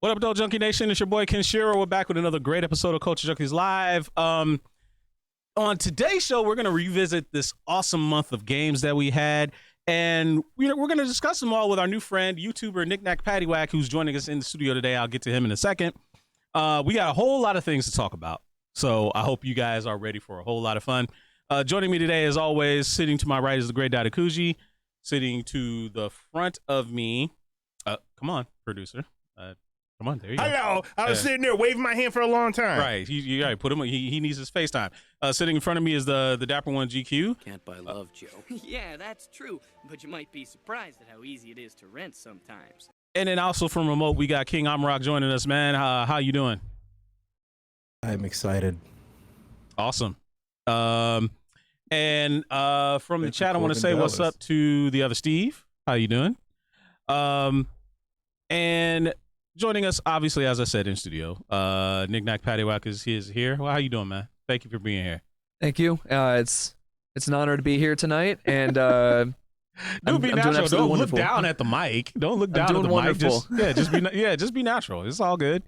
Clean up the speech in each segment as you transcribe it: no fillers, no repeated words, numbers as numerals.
What up, Dope Junkie Nation? It's your boy Ken Shiro. We're back with another great episode of Culture Junkies Live. On today's show, we're going to revisit this awesome month of games that we had, and we're going to discuss them all with our new friend, YouTuber NickNackPaddyWak, who's joining us in the studio today. I'll get to him in a second. We got a whole lot of things to talk about, so I hope you guys are ready for a whole lot of fun. Joining me today, as always, sitting to my right is the great Dadakuji. Sitting to the front of me, come on, producer. Come on, there you go. Hello. I was sitting there waving my hand for a long time. Right. You got to put him. He needs his FaceTime. Sitting in front of me is the Dapper One GQ. Can't buy love, Joe. Yeah, that's true, but you might be surprised at how easy it is to rent sometimes. And then also from remote, we got King Amrock joining us, man. How you doing? I'm excited. Awesome. And from the chat, I want to say what's up to the other Steve. How you doing? And joining us, obviously, as I said, in studio, NickNackPaddyWak is here. Well, how you doing, man? Thank you for being here. Thank you. It's an honor to be here tonight, and be natural. Don't look down at the mic. Don't look down at the wonderful. mic. Just be natural. It's all good.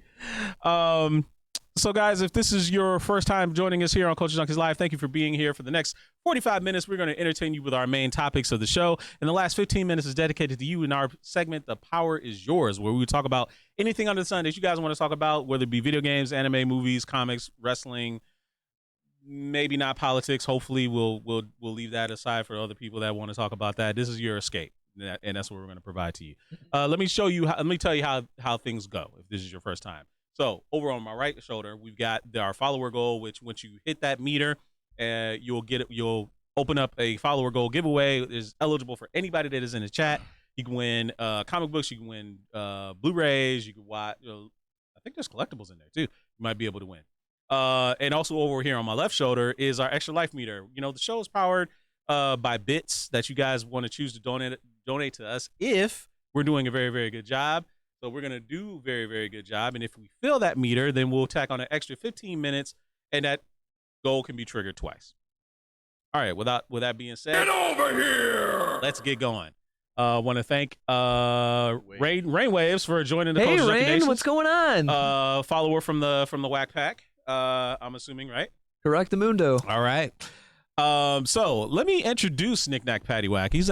So, guys, if this is your first time joining us here on Culture Junkies Live, thank you for being here. For the next 45 minutes, we're going to entertain you with our main topics of the show. And the last 15 minutes is dedicated to you in our segment, The Power is Yours, where we talk about anything under the sun that you guys want to talk about, whether it be video games, anime, movies, comics, wrestling, maybe not politics. Hopefully, we'll leave that aside for other people that want to talk about that. This is your escape, and that's what we're going to provide to you. Let me tell you how things go if this is your first time. So over on my right shoulder, we've got our follower goal, which once you hit that meter, you'll open up a follower goal giveaway. It's eligible for anybody that is in the chat. You can win comic books. You can win Blu-rays. You can watch. I think there's collectibles in there too. You might be able to win. And also over here on my left shoulder is our extra life meter. You know, the show is powered by bits that you guys want to choose to donate to us if we're doing a very, very good job. So we're going to do a very, very good job. And if we fill that meter, then we'll tack on an extra 15 minutes, and that goal can be triggered twice. All right, with that being said, Get over here! Let's get going. I want to thank Rainwaves for joining the Hey, Culture Junkie Rain, Nation. what's going on? Follower from the Whack Pack, I'm assuming, right? Correct the mundo. All right. So let me introduce NickNackPaddyWak. He's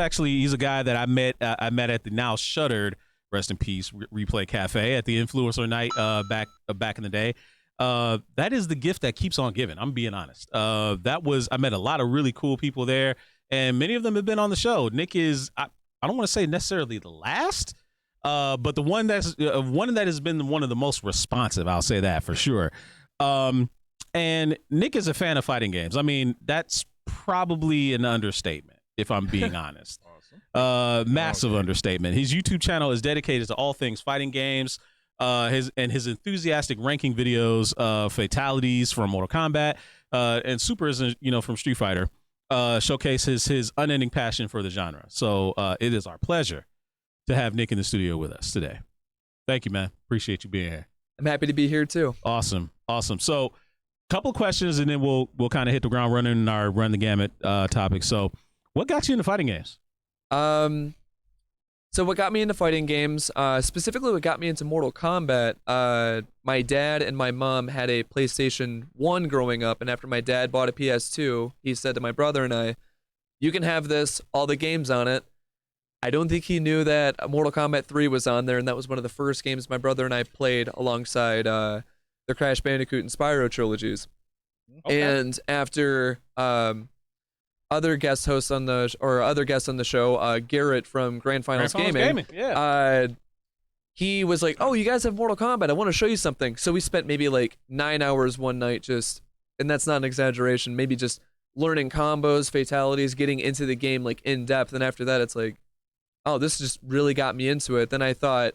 a guy that I met at the now shuttered, rest in peace, Replay Cafe at the Influencer Night back in the day. That is the gift that keeps on giving. I'm being honest. I met a lot of really cool people there, and many of them have been on the show. Nick is I don't want to say necessarily the last, but the one that has been one of the most responsive. I'll say that for sure. And Nick is a fan of fighting games. I mean, that's probably an understatement if I'm being honest. Massive understatement. His YouTube channel is dedicated to all things fighting games. His enthusiastic ranking videos of fatalities from Mortal Kombat and supers, from Street Fighter, showcases his unending passion for the genre. So it is our pleasure to have Nick in the studio with us today. Thank you, man. Appreciate you being here. I'm happy to be here too. Awesome. So, couple of questions, and then we'll kind of hit the ground running in our run the gamut topic. So, what got you into fighting games? So what got me into fighting games, specifically what got me into Mortal Kombat, my dad and my mom had a PlayStation 1 growing up, and after my dad bought a PS2, he said to my brother and I, "You can have this, all the games on it." I don't think he knew that Mortal Kombat 3 was on there, and that was one of the first games my brother and I played alongside the Crash Bandicoot and Spyro trilogies. Okay. And after other guest on the show, Garrett from Grand Finals Gaming, yeah. He was like, "Oh, you guys have Mortal Kombat. I want to show you something." So we spent maybe like 9 hours one night and that's not an exaggeration, maybe just learning combos, fatalities, getting into the game like in depth. And after that, it's like, oh, this just really got me into it. Then I thought,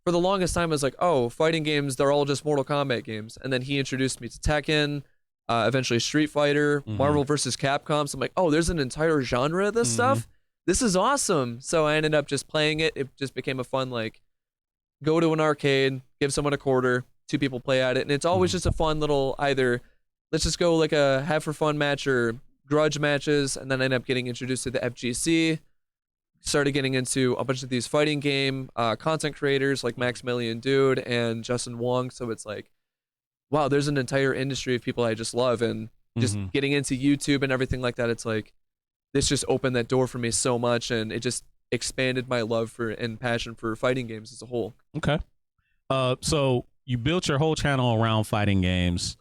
for the longest time, I was like, oh, fighting games, they're all just Mortal Kombat games. And then he introduced me to Tekken, eventually Street Fighter, Marvel vs. Capcom. So I'm like, oh, there's an entire genre of this stuff. This is awesome. So I ended up just playing it. It just became a fun, like, go to an arcade, give someone a quarter, 2 people play at it. And it's always just a fun little either, let's just go like a have for fun match or grudge matches. And then I end up getting introduced to the FGC. started getting into a bunch of these fighting game content creators like Maximilian Dude and Justin Wong. So it's like, wow, there's an entire industry of people I just love, and just getting into YouTube and everything like that. It's like this just opened that door for me so much, and it just expanded my love for and passion for fighting games as a whole. Okay. So you built your whole channel around fighting games.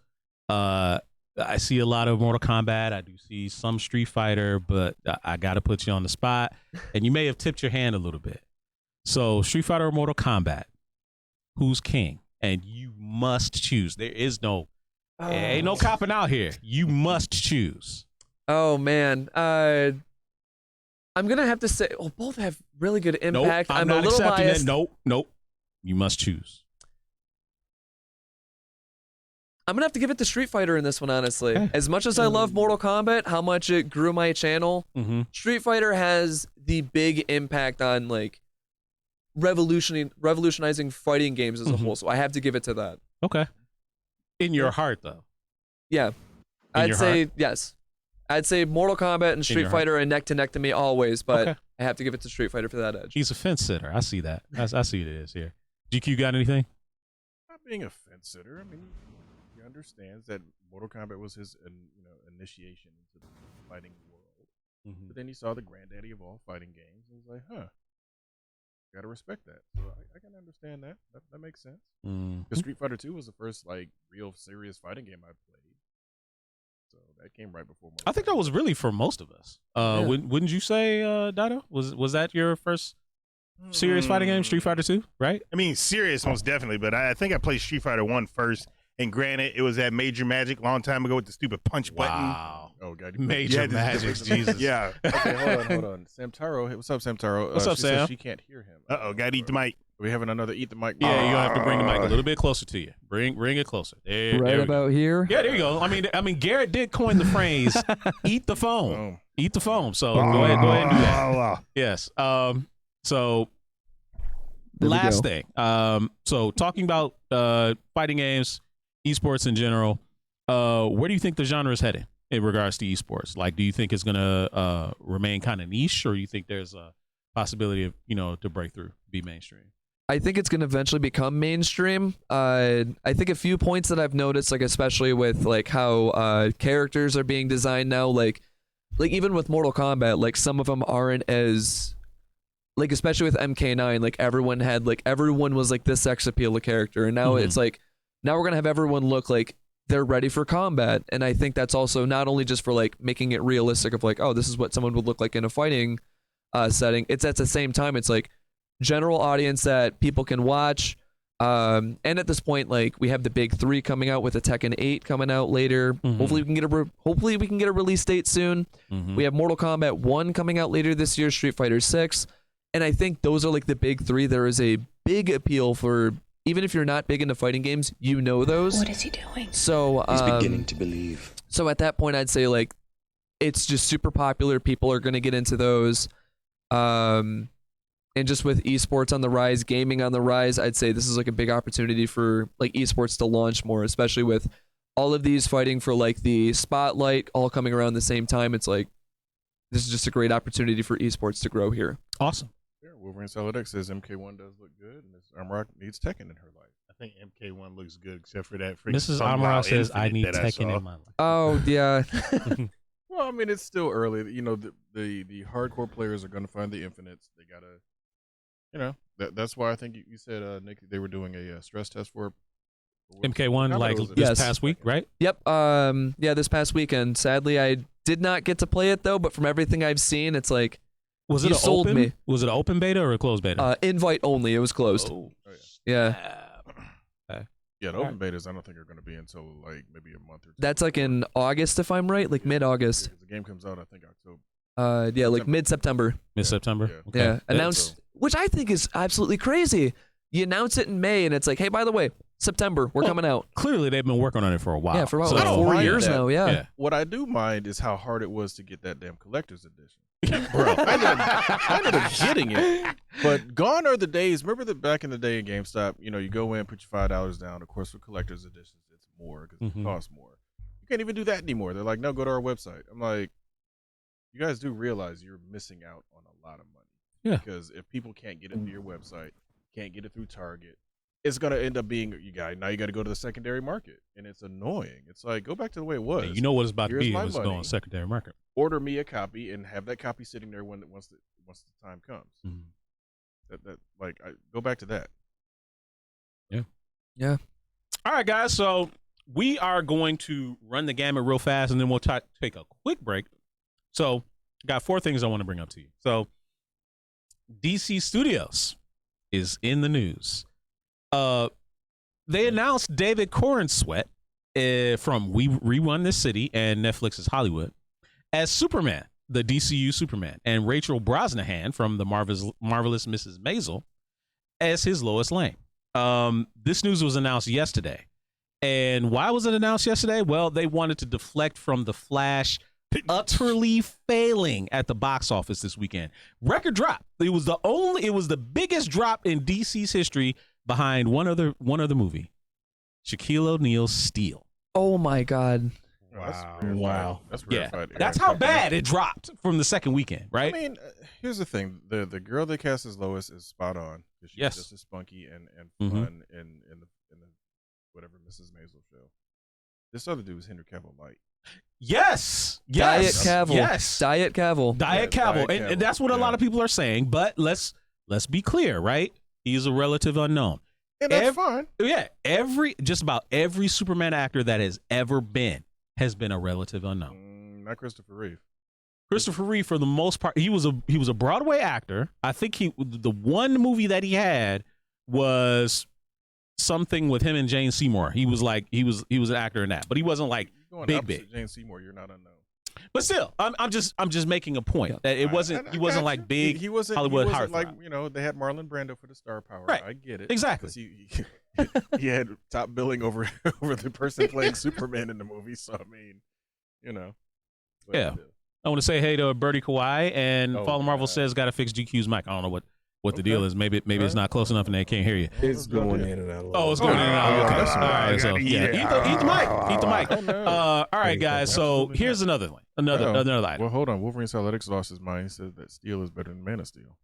I see a lot of Mortal Kombat. I do see some Street Fighter, but I got to put you on the spot. And you may have tipped your hand a little bit. So Street Fighter or Mortal Kombat, who's king? And you must choose. There is no, ain't no copping out here. You must choose. Oh man, I'm gonna have to say, both have really good impact. Nope, I'm a not little accepting biased. it. Nope. You must choose. I'm gonna have to give it to Street Fighter in this one, honestly. Okay. As much as I love Mortal Kombat, how much it grew my channel, Street Fighter has the big impact on like revolutionizing fighting games as a whole. So I have to give it to that. Okay. In your heart, though. Yeah, I'd say yes. I'd say Mortal Kombat and Street your Fighter are neck to neck to me always, but Okay. I have to give it to Street Fighter for that edge. He's a fence sitter. I see that. I see it is here. GQ got anything? Not being a fence sitter. I mean, he understands that Mortal Kombat was his, initiation into the fighting world. But then he saw the granddaddy of all fighting games, and was like, "Huh, gotta respect that." So I can understand that. That makes sense. Because Street Fighter 2 was the first like real serious fighting game I played. So that came right before Mortal I think that was really for most of us. Wouldn't you say, Dado? Was that your first serious fighting game, Street Fighter 2, right? I mean, serious most definitely, but I think I played Street Fighter 1 first. And granted, it was that Major Magic long time ago with the stupid punch button. Wow. Oh, God. Major Magic, Jesus. Yeah. Okay, hold on. Samtaro. Hey, what's up, Samtaro? What's up, she Sam? says she can't hear him. Uh-oh, gotta eat the mic. Are we having another eat the mic? Yeah, you're gonna have to bring the mic a little bit closer to you. Bring it closer. There we go. here. Yeah, there you go. I mean, Garrett did coin the phrase "eat the foam." Eat the foam. So go ahead and do that. Yes. So last thing. So talking about fighting games, esports in general. Where do you think the genre is heading in regards to esports? Like, do you think it's gonna remain kind of niche, or do you think there's a possibility of to break through, be mainstream? I think it's going to eventually become mainstream. I think a few points that I've noticed, like especially with like how characters are being designed now, like even with Mortal Kombat, like some of them aren't as like, especially with MK9, like everyone was like this sex appeal character, and now it's like now we're gonna have everyone look like they're ready for combat, and I think that's also not only just for like making it realistic of like, oh, this is what someone would look like in a fighting setting. It's at the same time, it's like general audience that people can watch. And at this point, like we have the big 3 coming out with a Tekken 8 coming out later. Hopefully we can get a release date soon. We have Mortal Kombat 1 coming out later this year, Street Fighter 6. And I think those are like the big 3. There is a big appeal for, even if you're not big into fighting games, those. What is he doing? So he's beginning to believe. So at that point, I'd say like it's just super popular. People are going to get into those. And just with esports on the rise, gaming on the rise, I'd say this is like a big opportunity for like esports to launch more, especially with all of these fighting for like the spotlight all coming around the same time. It's like this is just a great opportunity for esports to grow here. Awesome. Yeah, Wolverine Solid X says MK1 does look good, and Miss Armrock needs Tekken in her life. I think MK1 looks good, except for that. Mrs. Amara says, "I need Tekken in my life." Oh yeah. Well, I mean, it's still early. The hardcore players are going to find the infinites. They gotta, that's why I think you said, Nick, they were doing a stress test for MK1 like this past week, right? Yep. Yeah, this past weekend. Sadly, I did not get to play it though. But from everything I've seen, it's like was it open? Was it an open beta or a closed beta? Invite only. It was closed. Oh, yeah. Yeah, the open betas I don't think are going to be until like maybe a month or 2. That's like in August, if I'm right, like mid-August. The game comes out, I think October. Yeah, like mid-September. Mid-September. Yeah. Okay. Yeah, announced, which I think is absolutely crazy. You announce it in May, and it's like, hey, by the way, September, we're coming out. Clearly, they've been working on it for a while. Yeah, for about So- like 4 mind years that. now. Yeah. What I do mind is how hard it was to get that damn collector's edition. Bro. I ended up getting it, but gone are the days. Remember that back in the day in GameStop, you go in, put your $5 down. Of course, for collector's editions, it's more because it costs more. You can't even do that anymore. They're like, no, go to our website. I'm like, you guys do realize you're missing out on a lot of money. Yeah. Because if people can't get it through your website, can't get it through Target, it's gonna end up being now you got to go to the secondary market, and it's annoying. It's like, go back to the way it was. And you know what it's about to Here's be my if it's money. going secondary market. Order me a copy and have that copy sitting there once the time comes. Go back to that. Yeah. All right, guys. So we are going to run the gamut real fast, and then we'll take a quick break. So, got 4 things I want to bring up to you. So, DC Studios is in the news. They announced David Corenswet from We Rerun This City and Netflix's Hollywood as Superman, the DCU Superman, and Rachel Brosnahan from the Marvelous Mrs. Maisel as his Lois Lane. This news was announced yesterday. And why was it announced yesterday? Well, they wanted to deflect from The Flash utterly failing at the box office this weekend. Record drop. It was the biggest drop in DC's history behind one other movie, Shaquille O'Neal's Steel. Oh my God. Wow. That's Yeah, rarefied. that's how bad it dropped from the second weekend, right? I mean, here's the thing: the girl they cast as Lois is spot on. She's Yes. just as spunky and Mhm. fun in the whatever Mrs. Maisel show. This other dude was Henry Cavill Light. Yes. Diet Yes. Cavill. Yes. Diet Cavill. Diet Yeah, Cavill. Diet And that's what a Cavill, lot yeah. of people are saying. But let's be clear, right? He's a relative unknown. And that's fine. Yeah, just about every Superman actor that has ever been has been a relative unknown. Not Christopher Reeve. Christopher Reeve, for the most part, he was a Broadway actor. I think the one movie that he had was something with him and Jane Seymour. He was an actor in that, but he wasn't like You're going big. opposite Jane Seymour, you're not unknown. But still, I'm just making a point that he wasn't got like you. big. He wasn't Hollywood He wasn't heartthrob. like they had Marlon Brando for the star power. Right. I get it. Exactly. 'Cause he had top billing over the person playing Superman in the movie. So I mean, what Yeah. to do. I want to say hey to Bertie Kawhi, and Oh, Fallen Marvel God. says got to fix GQ's mic. I don't know what the Okay. deal is. Maybe it's not close enough and they can't hear you. It's going in and out. Oh, it's going in and out. Okay. that's All all right. right. So yeah, eat the mic. Eat the mic. Oh, no. All right, guys. So Absolutely here's another one. Another item. Well, hold on. Wolverine Solidix lost his mind. He said that Steel is better than Man of Steel.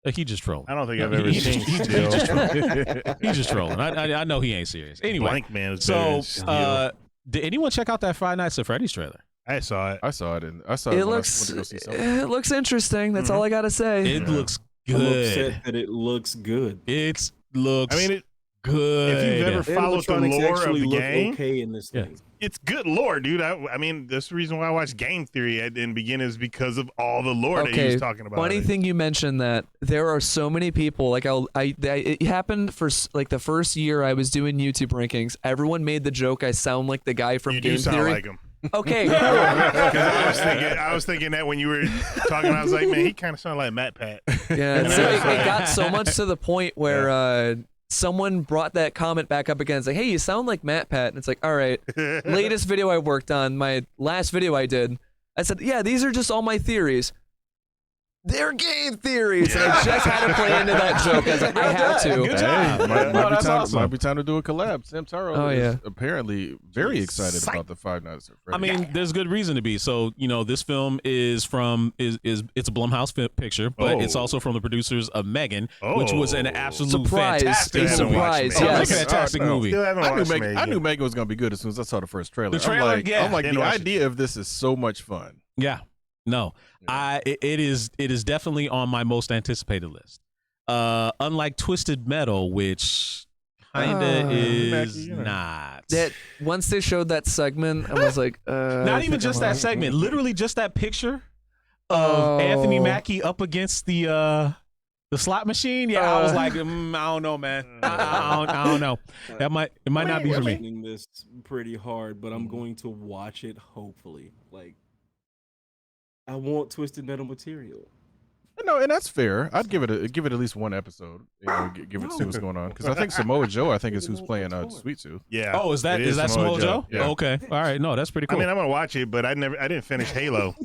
He just trolling. I don't think I've He- ever he seen just- he Steel. just He's just trolling. I know he ain't serious. Anyway, Blank Man is better so than Steel. did anyone check out that Five Nights at Freddy's trailer? I saw it. I saw it, and I saw It when looks I went to go see something. it looks interesting. That's all I gotta say. It Yeah. looks I'm good. upset that it looks good. It looks I mean, good. if you've ever followed the Animatronics lore of actually the look game, okay in this Yeah. thing. it's good lore, dude. I mean, that's the reason why I watched Game Theory in the beginning is because of all the lore that he was talking about. Funny thing you mentioned that there are so many people. Like it happened for like the first year I was doing YouTube rankings. Everyone made the joke I sound like the guy from you Game do sound Theory. like him. Okay, cool. Because I was thinking that when you were talking, I was like, man, he kind of sounded like Matt Pat. Yeah, so it got so much to the point where someone brought that comment back up again. It's like, hey, you sound like Matt Pat. And it's like, all right, latest video I worked on, my last video I did, I said, yeah, these are just all my theories. They're game theories. And I just had to play into that joke. I was like, I had to. Good job. Hey, might, No, be that's time, awesome. might be time to do a collab. Sam Taro Oh, is yeah. apparently very excited about the Five Nights at I Freddy's. mean, there's good reason to be. So, this film is it's a Blumhouse picture, but it's also from the producers of Megan, which was an absolute Surprise. fantastic A Still movie. haven't surprise, watched It was yes. a fantastic Oh, no. movie. Still haven't I watched knew Megan. Megan was going to be good as soon as I saw the first trailer. The trailer, I'm like Didn't the watch it. idea of this is so much fun. Yeah. No. It is definitely on my most anticipated list. Unlike Twisted Metal, which kinda is Mackie, not. That once they showed that segment, I was like, Not even just that segment, literally just that picture of Anthony Mackie up against the slot machine. Yeah, I was like, I don't know, man. I don't know. It might not be for me. Questioning this pretty hard, but I'm going to watch it. Hopefully, like I want Twisted Metal material. No, and that's fair. I'd give it at least one episode. Give it see what's going on because I think Samoa Joe, is who's playing Sweet Tooth. Yeah. Oh, is that Samoa Joe? Yeah. Okay. All right. No, that's pretty cool. I mean, I'm gonna watch it, but I didn't finish Halo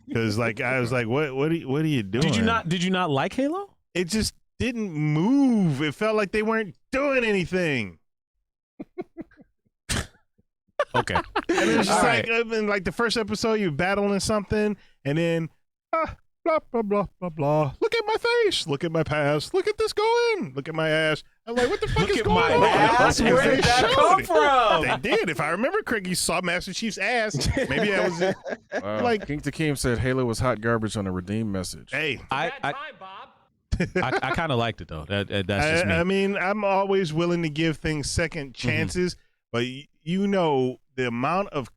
because I was like, what are you doing? Did you not like Halo? It just didn't move. It felt like they weren't doing anything. Okay. And it was just All like in like the first episode, you're battling something, and then blah, blah, blah, blah, blah. Look at my face. Look at my past. Look at this going. Look at my ass. I'm like, what the fuck is going on? ass? Where did that come from? They did. If I remember correctly, you saw Master Chief's ass. Maybe that was it. Wow. Like- King Takeem said Halo was hot garbage on a redeem message. Hey, I kind of liked it though. That's just me. I mean, I'm always willing to give things second chances, but you know the amount of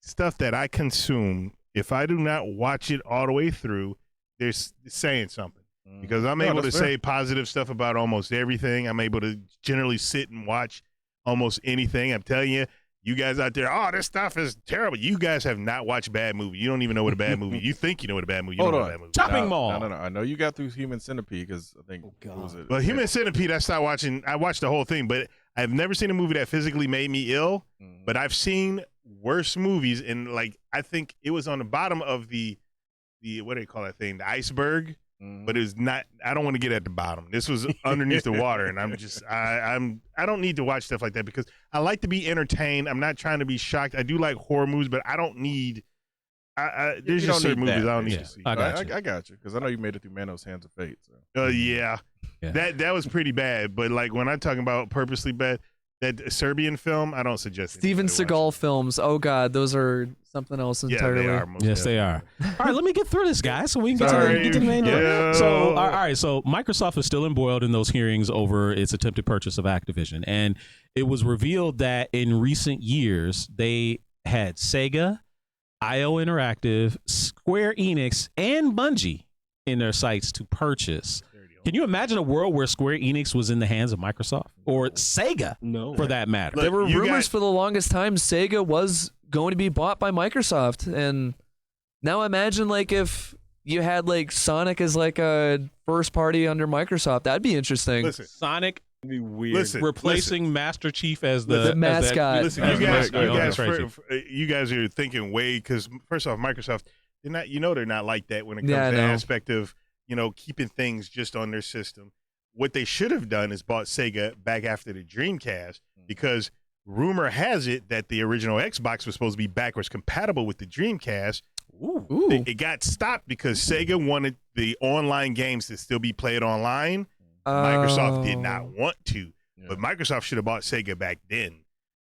stuff that I consume, if I do not watch it all the way through, they're saying something. Because I'm able to say positive stuff about almost everything. I'm able to generally sit and watch almost anything. I'm telling you, you guys out there, oh, this stuff is terrible. You guys have not watched bad movie. You don't even know what a bad movie. You think you know what a bad movie. You Hold don't know on. what a bad movie. Chopping Mall. No. I know you got through Human Centipede because I think what was it? Well, Human Centipede, I stopped watching. I watched the whole thing, but I've never seen a movie that physically made me ill. But I've seen worse movies, and like I think it was on the bottom of the what do they call that thing? The iceberg. But it was not. I don't want to get at the bottom. This was underneath the water, and I'm just. I don't need to watch stuff like that because I like to be entertained. I'm not trying to be shocked. I do like horror movies, but I don't need. There's just certain movies I don't need to see. I got you because I know you made it through Manos Hands of Fate. So. Yeah, that was pretty bad. But like when I'm talking about purposely bad, that Serbian film, I don't suggest. Steven Seagal films. Oh God, those are something else entirely. Yeah, they are. Yes, they are. All right, let me get through this, guys, so we can get to the main. Yeah. So, all right, so Microsoft is still embroiled in those hearings over its attempted purchase of Activision, and it was revealed that in recent years they had Sega, IO Interactive, Square Enix, and Bungie in their sights to purchase. Can you imagine a world where Square Enix was in the hands of Microsoft or Sega, for that matter? There were rumors for the longest time Sega was going to be bought by Microsoft, and now imagine like if you had like Sonic as like a first party under Microsoft. That'd be interesting. Listen, Sonic It'd be weird. replacing Master Chief as the mascot. Listen, you guys are thinking way because first off, Microsoft, they're not like that when it comes to the aspect of keeping things just on their system. What they should have done is bought Sega back after the Dreamcast because rumor has it that the original Xbox was supposed to be backwards compatible with the Dreamcast. Ooh. It got stopped because Sega wanted the online games to still be played online. Microsoft did not want to, but Microsoft should have bought Sega back then.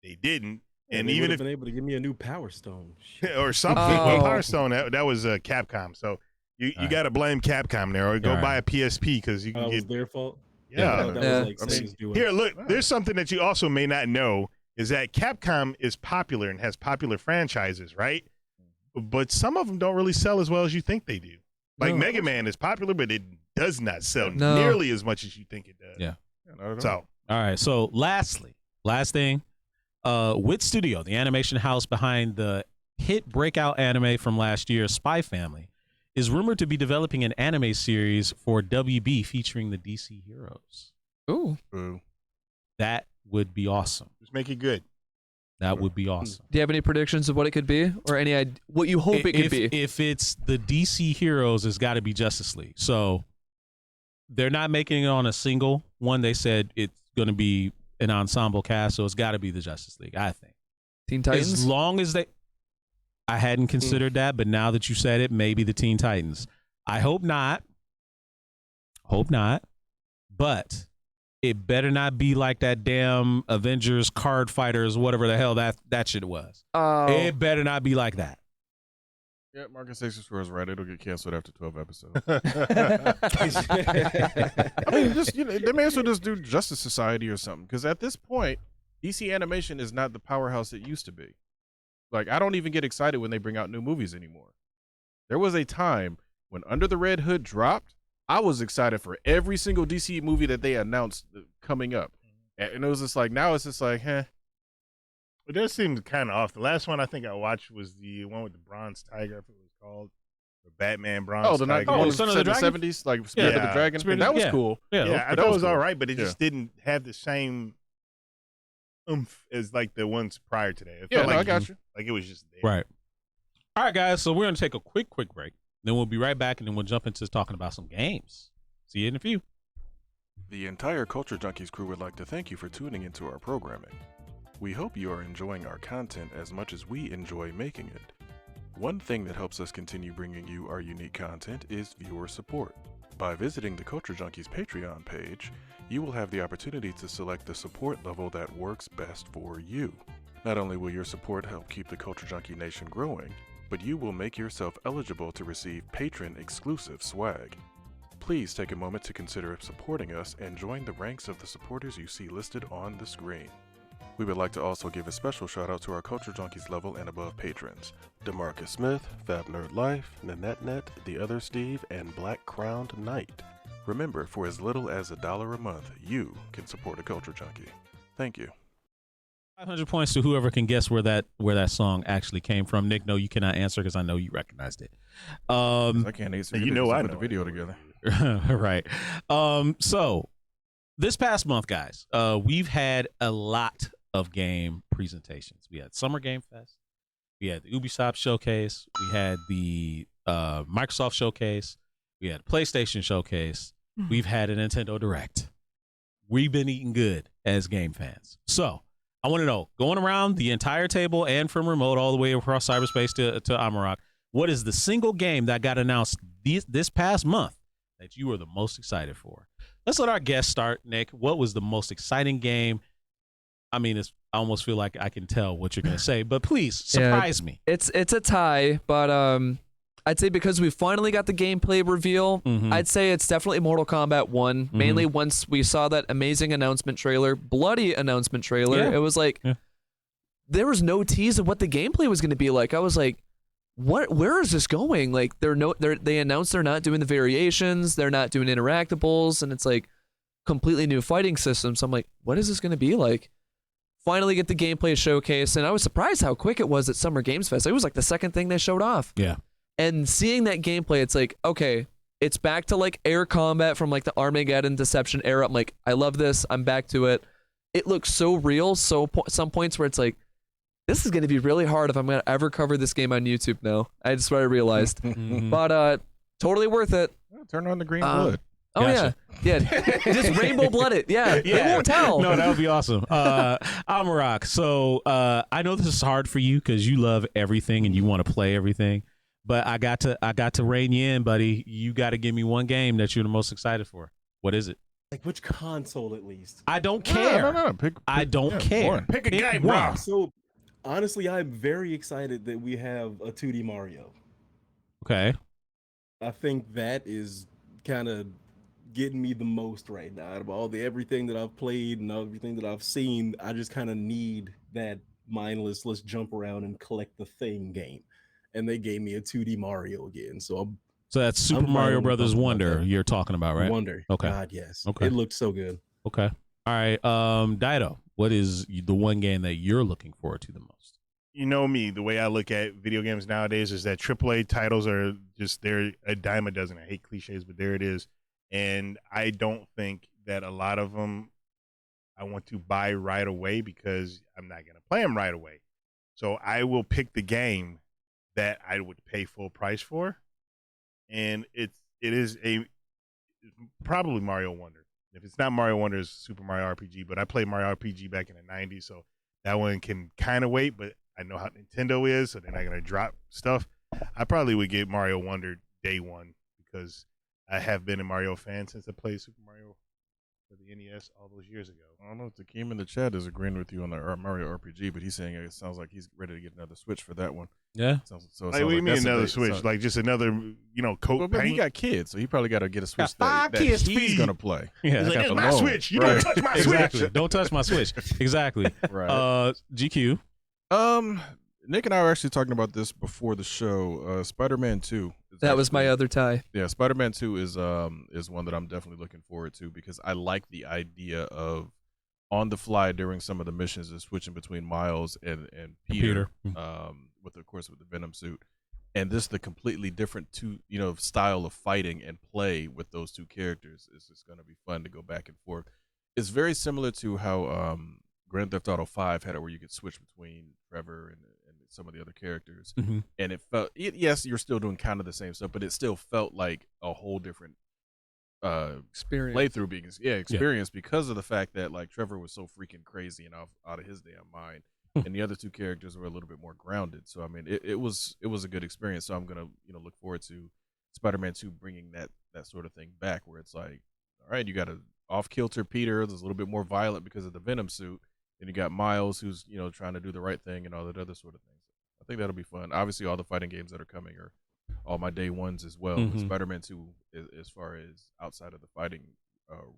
They didn't. Yeah, and they even would if have been able to give me a new Power Stone or something, well, Power Stone that was Capcom. So you got to blame Capcom there, or go buy a PSP because you can it get was their fault. Yeah. That was like Sega's doing. Here, look. There's something that you also may not know is that Capcom is popular and has popular franchises, right? But some of them don't really sell as well as you think they do. Like Mega Man is popular, but it does not sell nearly as much as you think it does. Yeah. So, all right. So, last thing, Wit Studio, the animation house behind the hit breakout anime from last year, Spy Family, is rumored to be developing an anime series for WB featuring the DC heroes. Ooh. That would be awesome. Just make it good. That would be awesome. Do you have any predictions of what it could be, or any what you hope it could be? If it's the DC heroes, it's got to be Justice League. So they're not making it on a single one. They said it's going to be an ensemble cast, so it's got to be the Justice League. I think Teen Titans. As long as I hadn't considered that, but now that you said it, maybe the Teen Titans. I hope not. But it better not be like that damn Avengers Card Fighters, whatever the hell that shit was. It better not be like that. Yeah, Marcus Sexus was right. It'll get canceled after 12 episodes. I mean, they may as well just do Justice Society or something. Because at this point, DC Animation is not the powerhouse it used to be. Like, I don't even get excited when they bring out new movies anymore. There was a time when Under the Red Hood dropped, I was excited for every single DC movie that they announced coming up. And it was just like, now it's just like, It does seem kind of off. The last one I think I watched was the one with the Bronze Tiger, I think it was called. The Batman Bronze Tiger. The one Son of set the in the Dragon? 70s, like Spirit of the Dragon. Spirit That was cool. Yeah, I that thought it was cool. all right, but it just didn't have the same oomph as like the ones prior to that. It felt like, I got you. Like it was just there. Right. All right, guys. So we're going to take a quick break. Then we'll be right back, and then we'll jump into talking about some games. See you in a few. The entire Culture Junkies crew would like to thank you for tuning into our programming. We hope you are enjoying our content as much as we enjoy making it. One thing that helps us continue bringing you our unique content is viewer support. By visiting the Culture Junkies Patreon page, you will have the opportunity to select the support level that works best for you. Not only will your support help keep the Culture Junkie Nation growing, but you will make yourself eligible to receive patron-exclusive swag. Please take a moment to consider supporting us and join the ranks of the supporters you see listed on the screen. We would like to also give a special shout out to our Culture Junkies level and above patrons: DeMarcus Smith, Fab Nerd Life, NickNackPaddyWak, The Other Steve, and Black Crowned Knight. Remember, for as little as $1 a month, you can support a Culture Junkie. Thank you. 500 points to whoever can guess where that song actually came from. Nick, no, you cannot answer because I know you recognized it. I can't answer. You know, I put know the video together. Right. So this past month, guys, we've had a lot of game presentations. We had Summer Game Fest. We had the Ubisoft Showcase. We had the Microsoft Showcase. We had PlayStation Showcase. We've had a Nintendo Direct. We've been eating good as game fans. So I want to know, going around the entire table and from remote all the way across cyberspace to Amarok, what is the single game that got announced this past month that you were the most excited for? Let's let our guest start. Nick, what was the most exciting game? I mean, I almost feel like I can tell what you're going to say, but please surprise me. It's a tie, but I'd say because we finally got the gameplay reveal, I'd say it's definitely Mortal Kombat 1. Mainly once we saw that amazing announcement trailer, bloody announcement trailer. Yeah. It was like there was no tease of what the gameplay was going to be like. I was like, what? Where is this going? Like they announced they're not doing the variations, they're not doing interactables, and it's like completely new fighting system. So I'm like, what is this going to be like? Finally get the gameplay showcase, and I was surprised how quick it was at Summer Games Fest. It was like the second thing they showed off. Yeah. And seeing that gameplay, it's like, okay, it's back to like air combat from like the Armageddon Deception era. I'm like, I love this. I'm back to it. It looks so real. So some points where it's like, this is going to be really hard if I'm going to ever cover this game on YouTube now. I just what I realized. But totally worth it. Turn on the green blood. Oh, Gotcha. yeah. Just rainbow blooded. Yeah. They won't tell. No, that would be awesome. Amarok, so I know this is hard for you because you love everything and you want to play everything, but I got to rein you in, buddy. You got to give me one game that you're the most excited for. What is it? Like which console at least? I don't care. No. I don't care. One. Pick a game, one. bro. So honestly, I'm very excited that we have a 2D Mario. Okay. I think that is kind of getting me the most right now. Out of all everything that I've played and everything that I've seen, I just kind of need that mindless, let's jump around and collect the thing game. And they gave me a 2D Mario again. So that's Super Mario Brothers Wonder you're talking about, right? Wonder. Okay. God, yes. Okay. It looked so good. Okay. All right. Dido, what is the one game that you're looking forward to the most? You know me, the way I look at video games nowadays is that AAA titles are just, they're a dime a dozen. I hate cliches, but there it is. And I don't think that a lot of them I want to buy right away because I'm not going to play them right away. So I will pick the game that I would pay full price for. And it is probably Mario Wonder. If it's not Mario Wonder, it's Super Mario RPG. But I played Mario RPG back in the 90s, so that one can kind of wait. But I know how Nintendo is, so they're not going to drop stuff. I probably would get Mario Wonder day one because I have been a Mario fan since I played Super Mario for the NES all those years ago. I don't know if the Keem in the chat is agreeing with you on the Mario RPG, but he's saying it sounds like he's ready to get another Switch for that one. Yeah. So Like, what do you mean another Switch? Like just another, coat well, but he paint? got kids, so he probably got to get a Switch Got that five kids to he's feed. going to play. Yeah. He's like, got that's the my loan. Switch. You Right. don't touch my Exactly. Switch. Don't touch my Switch. Exactly. Right. GQ. Nick and I were actually talking about this before the show. Spider-Man 2. That was my other tie. Yeah, Spider-Man 2 is one that I'm definitely looking forward to because I like the idea of on the fly during some of the missions and switching between Miles and Peter. With the Venom suit. And this the completely different style of fighting and play with those two characters is just going to be fun to go back and forth. It's very similar to how Grand Theft Auto 5 had it where you could switch between Trevor and some of the other characters. And it felt, yes, you're still doing kind of the same stuff, but it still felt like a whole different Experience. playthrough experience because of the fact that like Trevor was so freaking crazy and out of his damn mind. and the other two characters were a little bit more grounded. So I mean, it was a good experience. So I'm gonna look forward to Spider-Man 2 bringing that sort of thing back, where it's like, all right, you got a off-kilter Peter that's a little bit more violent because of the Venom suit, and you got Miles who's trying to do the right thing and all that other sort of things. I think that'll be fun. Obviously, all the fighting games that are coming are all my day ones as well. Mhm. Spider-Man 2, as far as outside of the fighting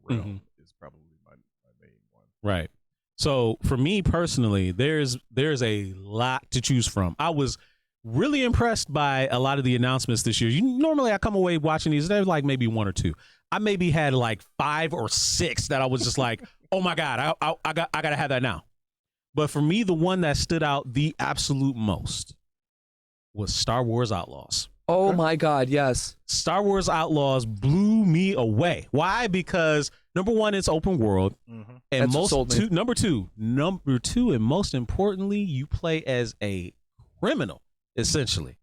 realm, is probably my main one. Right. So for me personally, there's a lot to choose from. I was really impressed by a lot of the announcements this year. Normally I come away watching these, there's like maybe one or two. I maybe had like 5 or 6 that I was just like, oh my God, I gotta have that now. But for me, the one that stood out the absolute most was Star Wars Outlaws. Oh my God, yes. Star Wars Outlaws blew me away. Why? Because number one, it's open world, and That's what sold me. number two, and most importantly, you play as a criminal, essentially,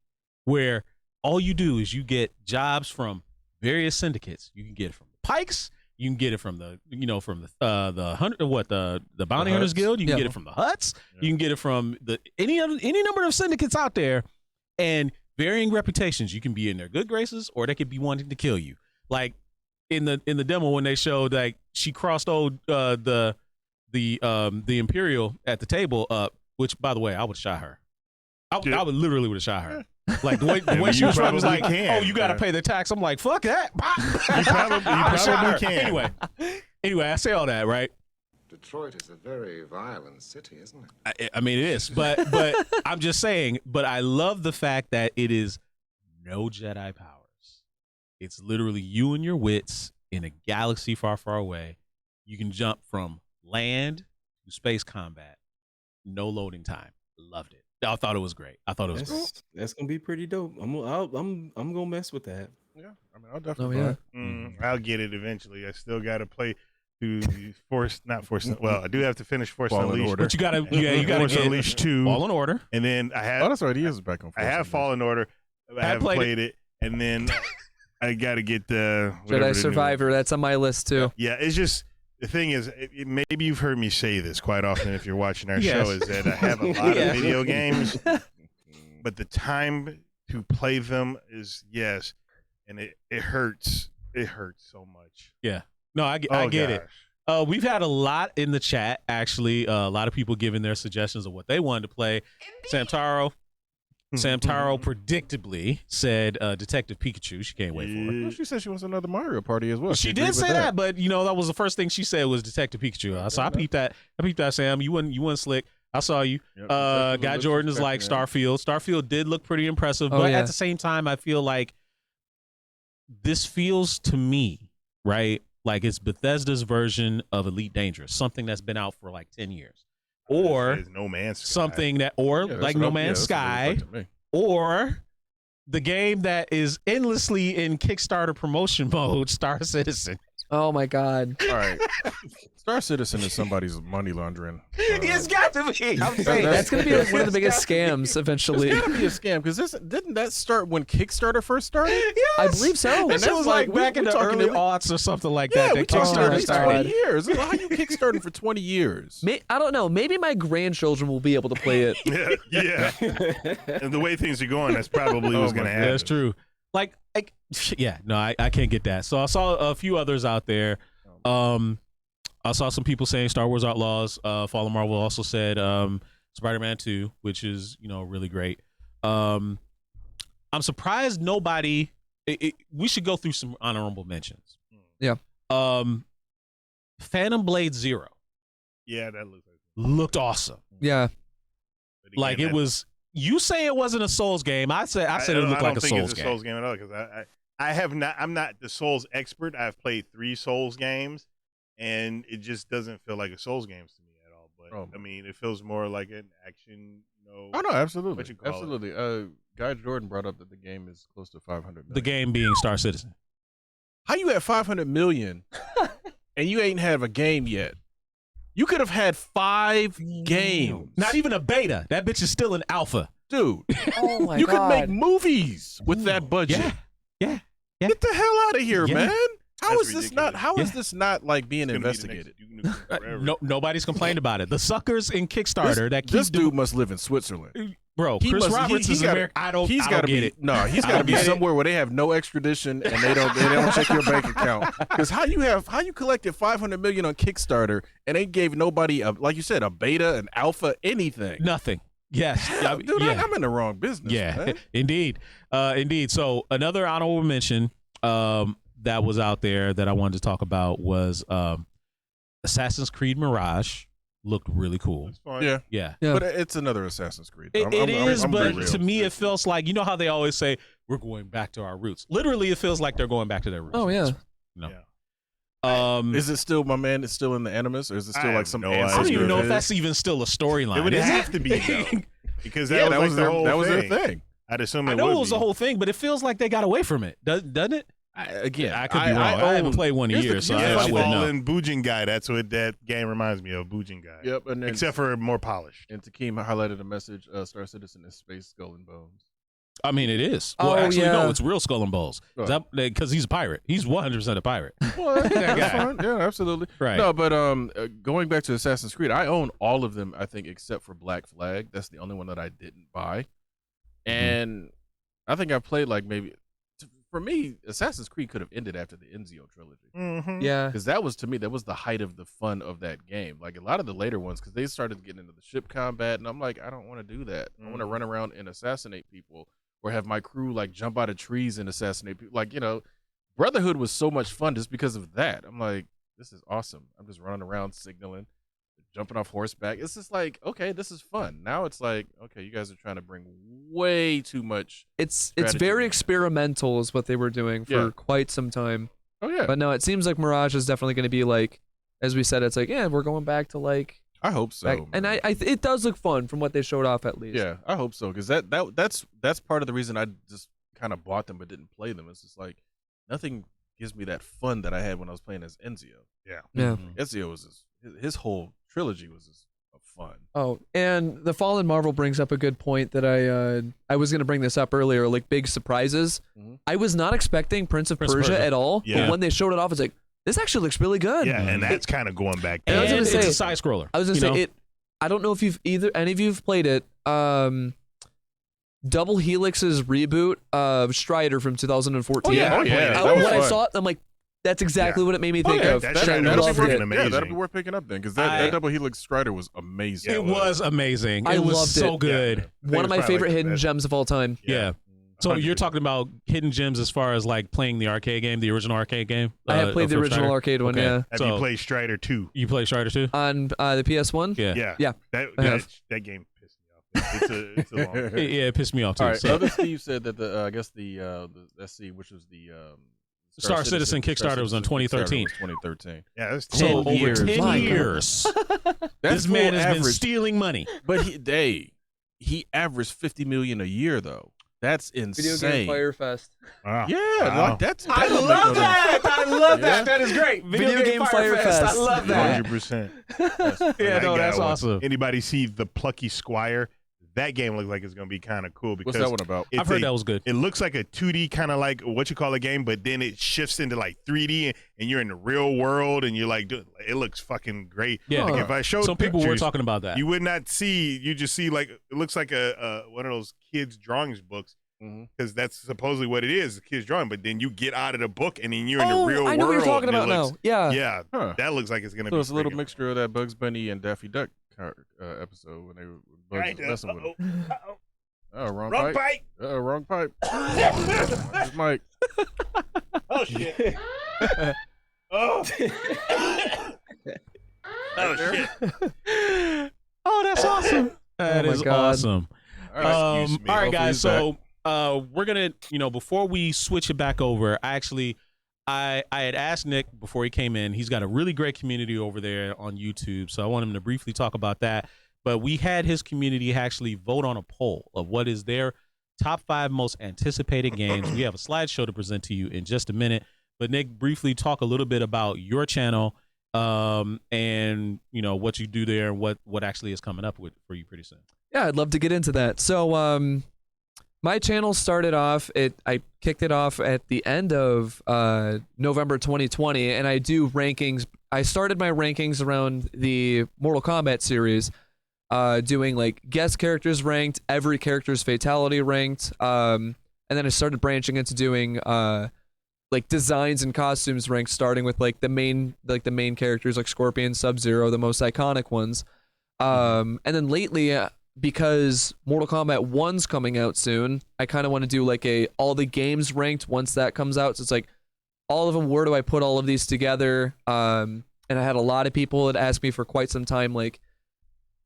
where all you do is you get jobs from various syndicates. You can get it from the Pikes, you can get it from the the Bounty Hunters Guild. You can get it from the Huts. Yeah. You can get it from any number of syndicates out there, and varying reputations. You can be in their good graces, or they could be wanting to kill you. Like in the demo when they showed like she crossed the Imperial at the table up, which by the way I would have shot her. I would literally would have shot her. Like the way she was running was like, oh, you got to pay the tax. I'm like, fuck that. You probably can. Anyway, I say all that, right? Detroit is a very violent city, isn't it? I mean, it is, but I'm just saying. But I love the fact that it is no Jedi powers. It's literally you and your wits in a galaxy far, far away. You can jump from land to space combat, no loading time. Loved it. I thought it was great. That's gonna be pretty dope. I'm gonna mess with that. Yeah, I mean, I'll definitely. I'll get it eventually. I still got to play through well, I do have to finish Force Unleashed. But you gotta Force get Unleashed 2. Fallen Order. And then I have. Oh, that's right. He is back on. I have Fallen Order. I haven't played it. And then I got to get the Jedi Survivor. That's on my list too. Yeah, it's just the thing is, maybe you've heard me say this quite often if you're watching our show, is that I have a lot of video games, but the time to play them is and it hurts. It hurts so much. Yeah. No, I get it. We've had a lot in the chat, actually. A lot of people giving their suggestions of what they wanted to play. Sam Taro predictably said Detective Pikachu. She can't wait for it. Well, she said she wants another Mario Party as well. She did say that, but that was the first thing she said was Detective Pikachu. So I peeped that. Sam. You wasn't slick. I saw you. Yep, Guy Jordan is like Starfield. Starfield did look pretty impressive, but at the same time, I feel like this feels to me, right, like it's Bethesda's version of Elite Dangerous, something that's been out for like 10 years. Or No Man's Sky. Something that, like No Man's Sky, or the game that is endlessly in Kickstarter promotion mode, Star Citizen. Oh my God! All right, Star Citizen is somebody's money laundering. It's got to be. I'm saying That's gonna be like one of the biggest scams eventually. It's gotta be a scam because didn't that start when Kickstarter first started? Yes. I believe so. And that was like back in the early aughts or something like that. We That Kickstarted Kickstarter for started. 20 years. How you Kickstarting for 20 years? I don't know. Maybe my grandchildren will be able to play it. Yeah. And the way things are going, that's probably what's going to happen. That's true. I can't get that. So I saw a few others out there. I saw some people saying Star Wars Outlaws. Fallen Marvel also said Spider-Man 2, which is really great. I'm surprised nobody. We should go through some honorable mentions. Yeah. Phantom Blade Zero. Yeah, that looked awesome. Yeah. Like it was. You say it wasn't a Souls game. I said it looked like a Souls game. I don't think it's a Souls game at all because I have not. I'm not the Souls expert. I've played 3 Souls games, and it just doesn't feel like a Souls game to me at all. But I mean, it feels more like an action. Oh no, absolutely, what you call absolutely. Guy Jordan brought up that the game is close to 500 million. The game being Star Citizen. How you at 500 million, and you ain't have a game yet? You could have had 5 games. Not even a beta. That bitch is still an alpha. Dude. Oh my you God. could make movies with that budget. Yeah. Get the hell out of here, man. How That's is this ridiculous. not? How is this not like being It's gonna be the next investigated? Duke Nukem forever. No, nobody's complained about it. The suckers in Kickstarter that keep This dude must live in Switzerland. bro. He Chris must- Roberts he is gotta- American. I don't He's got to be it. no. He's I got to don't be get it. somewhere where they have no extradition and they don't check your bank account. Because how you collected 500 million on Kickstarter and they gave nobody like you said, a beta, an alpha, anything. Nothing. Yes, Dude, yeah. I'm in the wrong business. Yeah, man. indeed. So another honorable mention that was out there that I wanted to talk about was Assassin's Creed Mirage. Looked really cool. It's fine. Yeah. Yeah. Yeah. But it's another Assassin's Creed. It is, I'm but being to real. me, it feels like, you know how they always say, we're going back to our roots. Literally, it feels like they're going back to their roots. Oh, yeah. No. Yeah. Is it still my man? It's still in the Animus, or is it I still like have some no I ancestor don't even know of if his? that's even still a storyline. It would is have to be though, because Yeah, that was like the whole that was thing. their thing. I'd assume I it know would it was be. the whole thing, but it feels like they got away from it. Doesn't it? Again, I could be wrong. I haven't played one in here's the- years, so here's I the Yeah, funny wouldn't know. Fallen Bujingai. That's what that game reminds me of. Bujingai. Yep, and then Except for more polished. and Takeem highlighted a message. Star Citizen is space skull and bones. I mean, it is. Well, Oh, actually, yeah. no, it's real Skull and Bones. Oh. Because he's a pirate. He's 100% a pirate. Well, That that's guy. fine. Yeah, absolutely. Right. No, but going back to Assassin's Creed, I own all of them. I think except for Black Flag. That's the only one that I didn't buy. And I think I played like maybe. For me, Assassin's Creed could have ended after the Ezio trilogy. Mm-hmm. Yeah. Because that was, to me, that was the height of the fun of that game. Like a lot of the later ones, because they started getting into the ship combat, and I'm like, I don't want to do that. I want to run around and assassinate people, or have my crew like jump out of trees and assassinate people. Like, Brotherhood was so much fun just because of that. I'm like, this is awesome. I'm just running around signaling, jumping off horseback. It's just like, okay, this is fun. Now it's like, okay, you guys are trying to bring way too much. It's strategy very in there. experimental is what they were doing for Yeah. quite some time. Oh yeah, But no, it seems like Mirage is definitely going to be like, as we said, it's like, yeah, we're going back to like, I hope so. back, and man. it does look fun from what they showed off at least. Yeah, I hope so, because that's part of the reason I just kind of bought them but didn't play them. It's just like nothing gives me that fun that I had when I was playing as Ezio. Yeah. Ezio was just, his whole trilogy was just fun. Oh, and the Fallen Marvel brings up a good point that I was going to bring this up earlier, like big surprises. Mhm. I was not expecting Prince of Prince of Persia Persia. at all, Yeah. but when they showed it off, it's like, this actually looks really good. Yeah, and that's kind of going back. And I was And gonna it's say- a side scroller. I was going to say, I don't know if any of you've played it. Double Helix's reboot of Strider from 2014. Oh yeah, I played it. that was when I fun. saw it, I'm like, that's exactly what it made me Oh, think yeah, of. that and I Strider that'll was be loved worth, it. freaking amazing. Yeah, that'll be worth picking up then, because that Double Helix Strider was amazing. It was amazing. I It was loved so it. good. I think One of it's my probably favorite like the hidden best. gems of all time. Yeah. So you're 100%. talking about hidden gems as far as like playing the arcade game, the original arcade game? I have played the from original Strider? arcade one, Okay. yeah. Have So- you played Strider 2? You play Strider too? On the PS1? Yeah. Yeah, That I have. that game pissed me off. It's a long game. Yeah, it pissed me off too. All right. So- Other Steve said that I guess the let's see, which was the Star Citizen Kickstarter was in 2013. 2013. Yeah, that's So 10 over years. 10 My years, That's this man full has been average. stealing money. But he averaged 50 million a year though. That's insane. Video Game Fire Fest. wow. Yeah, Wow. like that's. I that don't make love no that. I love Yeah. that. That is great. Video Game Fire Fest. I love that. 100%. Yeah, no, that's awesome. Anybody see the Plucky Squire? That game looks like it's gonna be kind of cool because What's that one about? it's I've heard a- that was good. It looks like a 2D kind of like what you call a game, but then it shifts into like 3D and you're in the real world and you're like, dude, it looks fucking great. Yeah. Like if I showed Some people were pictures, talking about that. you would not see. You just see like it looks like a one of those kids' drawings books Mhm. because that's supposedly what it is, a kid's drawing. But then you get out of the book and then you're in the real world. I know what you're talking and it about now. looks- Yeah. Yeah, Huh. that looks like it's gonna So be. it's a little freaking mixture of that Bugs Bunny and Daffy Duck episode when they were Bugs was messing with him. Oh, wrong pipe. pipe. Wrong pipe. It's Mike. Oh shit. oh. Oh shit. Oh, that's awesome. That my is God. awesome. All right. Excuse me. All right, Hopefully guys. he's back. So we're gonna, before we switch it back over, I had asked Nick before he came in. He's got a really great community over there on YouTube, so I want him to briefly talk about that. But we had his community actually vote on a poll of what is their top 5 most anticipated games. We have a slideshow to present to you in just a minute. But Nick, briefly talk a little bit about your channel, and what you do there and what actually is coming up for you pretty soon. Yeah, I'd love to get into that. So, My channel started off, I kicked it off at the end of November 2020, and I do rankings. I started my rankings around the Mortal Kombat series, doing like guest characters ranked, every character's fatality ranked, and then I started branching into doing like designs and costumes ranked, starting with like the main characters like Scorpion, Sub-Zero, the most iconic ones. And then lately, because Mortal Kombat 1's coming out soon, I kind of want to do like all the games ranked once that comes out. So it's like all of them, where do I put all of these together? And I had a lot of people that asked me for quite some time, like,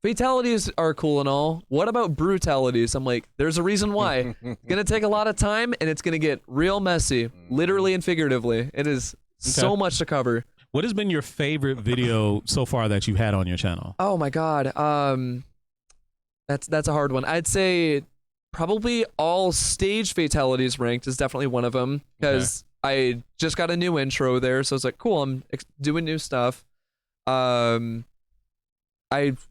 fatalities are cool and all. What about brutalities? I'm like, there's a reason why. It's going to take a lot of time, and it's going to get real messy, literally and figuratively. It is so much to cover. What has been your favorite video so far that you've had on your channel? Oh my God. That's a hard one. I'd say probably all stage fatalities ranked is definitely one of them, because I just got a new intro there, so it's like, cool, I'm doing new stuff. I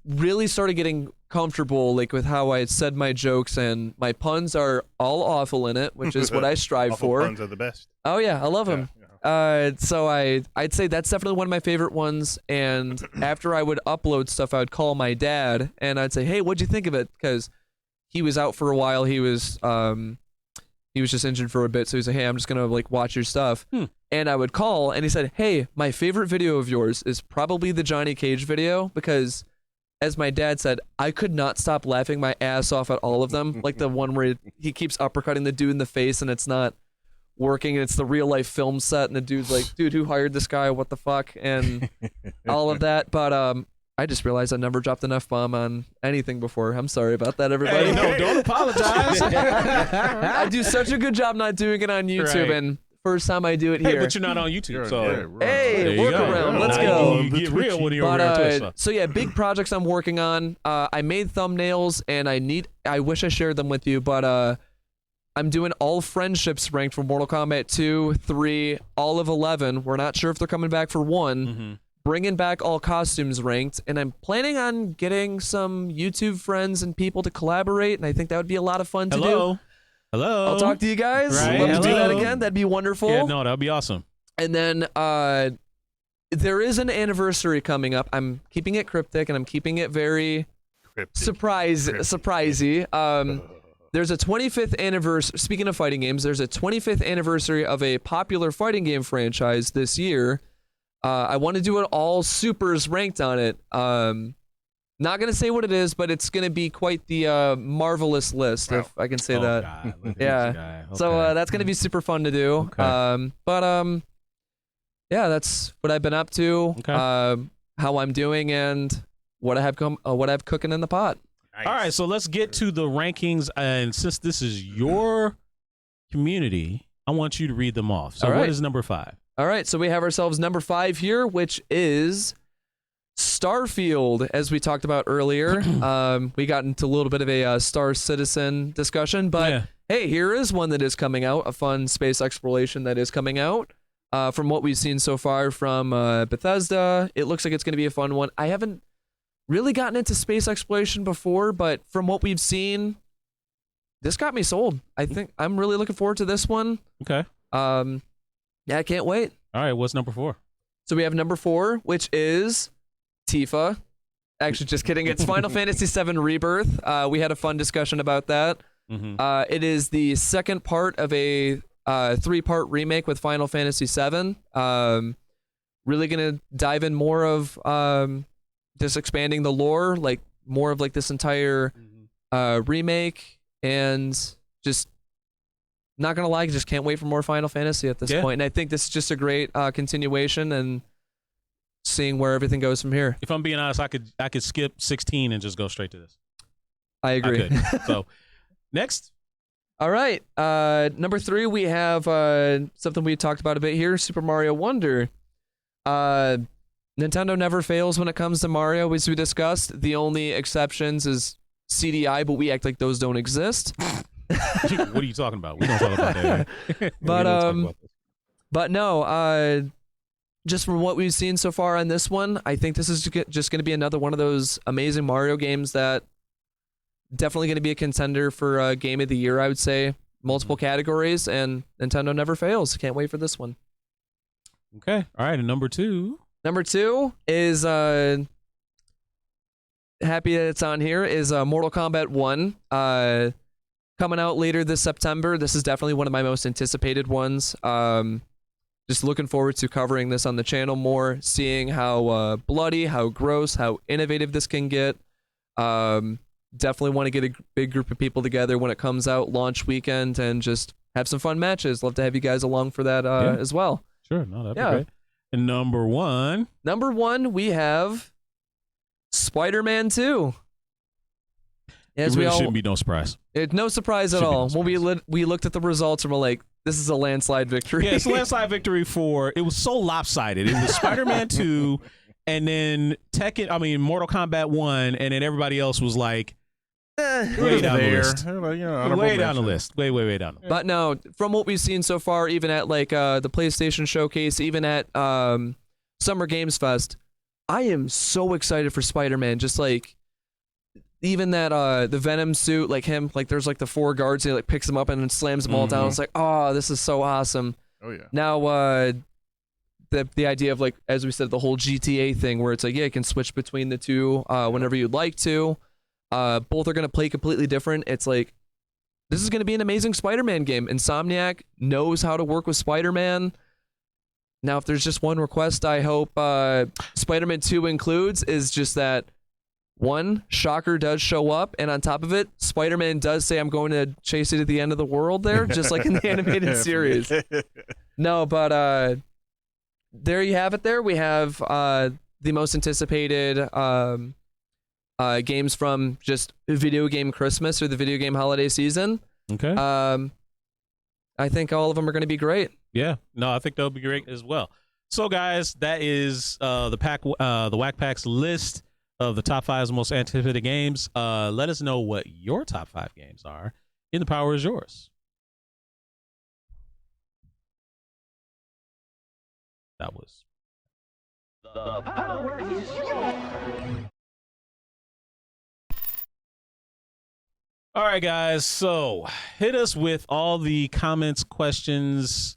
really started getting comfortable like with how I said my jokes, and my puns are all awful in it, which is what I strive Awful for. Puns are the best. Oh yeah, I love them. Yeah. So I'd say that's definitely one of my favorite ones. And after I would upload stuff, I would call my dad and I'd say, "Hey, what'd you think of it?" Because he was out for a while. He was just injured for a bit, so he's like, "Hey, I'm just gonna like watch your stuff." And I would call, and he said, "Hey, my favorite video of yours is probably the Johnny Cage video, because, as my dad said, I could not stop laughing my ass off at all of them. Like the one where he keeps uppercutting the dude in the face and it's not working, and it's the real life film set, and the dude's like, dude, who hired this guy? What the fuck?" And all of that. But I just realized I never dropped an F-bomb on anything before. I'm sorry about that, everybody. Hey, no, don't apologize. I do such a good job not doing it on YouTube, and first time I do it here. Hey, but you're not on YouTube, so hey, there you go. workaround. Let's Now go. You get real when you're But, over on Twitch. so yeah, big projects I'm working on. I made thumbnails, and I wish I shared them with you, but I'm doing all friendships ranked for Mortal Kombat 2, 3, all of 11. We're not sure if they're coming back for 1. Bringing back all costumes ranked, and I'm planning on getting some YouTube friends and people to collaborate, and I think that would be a lot of fun to do. Hello. I'll talk to you guys. Right. Love to do that Hello. again. That'd be wonderful. Yeah, no, that'd be awesome. And then there is an anniversary coming up. I'm keeping it cryptic, and I'm keeping it very surprisey. There's a 25th anniversary. Speaking of fighting games, there's a 25th anniversary of a popular fighting game franchise this year. I want to do it all supers ranked on it. Not gonna say what it is, but it's gonna be quite the marvelous list, if I can say that. God, look at Yeah. this guy. Okay. So that's gonna be super fun to do. Okay. Yeah, that's what I've been up to. Okay. How I'm doing, and what I have cooking in the pot. Nice. All right, so let's get to the rankings, and since this is your community, I want you to read them off. So All right. what is number 5? All right, so we have ourselves number 5 here, which is Starfield, as we talked about earlier. We got into a little bit of a Star Citizen discussion, but hey, here is one that is coming out, a fun space exploration that is coming out. From what we've seen so far from Bethesda, it looks like it's going to be a fun one. I haven't really gotten into space exploration before, but from what we've seen, this got me sold. I think I'm really looking forward to this one. Okay. Yeah, I can't wait. All right, what's number 4? So we have number 4, which is Tifa. Actually, just kidding. It's Final Fantasy VII Rebirth. We had a fun discussion about that. It is the second part of a 3-part remake with Final Fantasy VII. Really gonna dive in more of just expanding the lore, like more of like this entire remake, and just not gonna lie, just can't wait for more Final Fantasy at this point. And I think this is just a great continuation, and seeing where everything goes from here. If I'm being honest, I could skip 16 and just go straight to this. I agree. I could. So next. All right. Number 3, we have something we talked about a bit here, Super Mario Wonder. Nintendo never fails when it comes to Mario, as we discussed. The only exceptions is CDI, but we act like those don't exist. What are you talking about? We don't talk about that. But no, just from what we've seen so far on this one, I think this is just going to be another one of those amazing Mario games that definitely going to be a contender for Game of the Year, I would say. Multiple categories, and Nintendo never fails. Can't wait for this one. Okay. All right. And number 2. Number 2 is happy that it's on here, is Mortal Kombat 1. Coming out later this September. This is definitely one of my most anticipated ones. Just looking forward to covering this on the channel more, seeing how bloody, how gross, how innovative this can get. Definitely want to get a big group of people together when it comes out, launch weekend, and just have some fun matches. Love to have you guys along for that as well. Sure. No, that'd be great. And number 1. Number 1, we have Spider-Man 2. As it really shouldn't be no surprise. No surprise at all. When we looked at the results and we're like, this is a landslide victory. Yeah, it's a landslide victory for, it was so lopsided. It was Spider-Man 2, and then Mortal Kombat 1, and then everybody else was like, way down the list. Way down the list. Way down the list. But no, from what we've seen so far, even at like the PlayStation Showcase, even at Summer Games Fest, I am so excited for Spider-Man. Just like, even that the Venom suit, like him, like there's like the 4 guards, he like picks them up and then slams them all down. It's like, oh, this is so awesome. Oh yeah. Now the idea of, like, as we said, the whole GTA thing where it's like, yeah, you can switch between the two whenever you'd like to. Both are going to play completely different. It's like, this is going to be an amazing Spider-Man game. Insomniac knows how to work with Spider-Man. Now, if there's just one request I hope Spider-Man 2 includes, is just that, one, Shocker does show up, and on top of it, Spider-Man does say, I'm going to chase you to the end of the world there, just like in the animated series. No, but there you have it there. We have the most anticipated games from just video game Christmas or the video game holiday season. Okay. I think all of them are going to be great. Yeah. No, I think they'll be great as well. So, guys, that is the Whack Pack's list of the top 5 most anticipated games. Let us know what your top 5 games are. And the power is yours. That was. The power is yours. All right, guys. So hit us with all the comments, questions,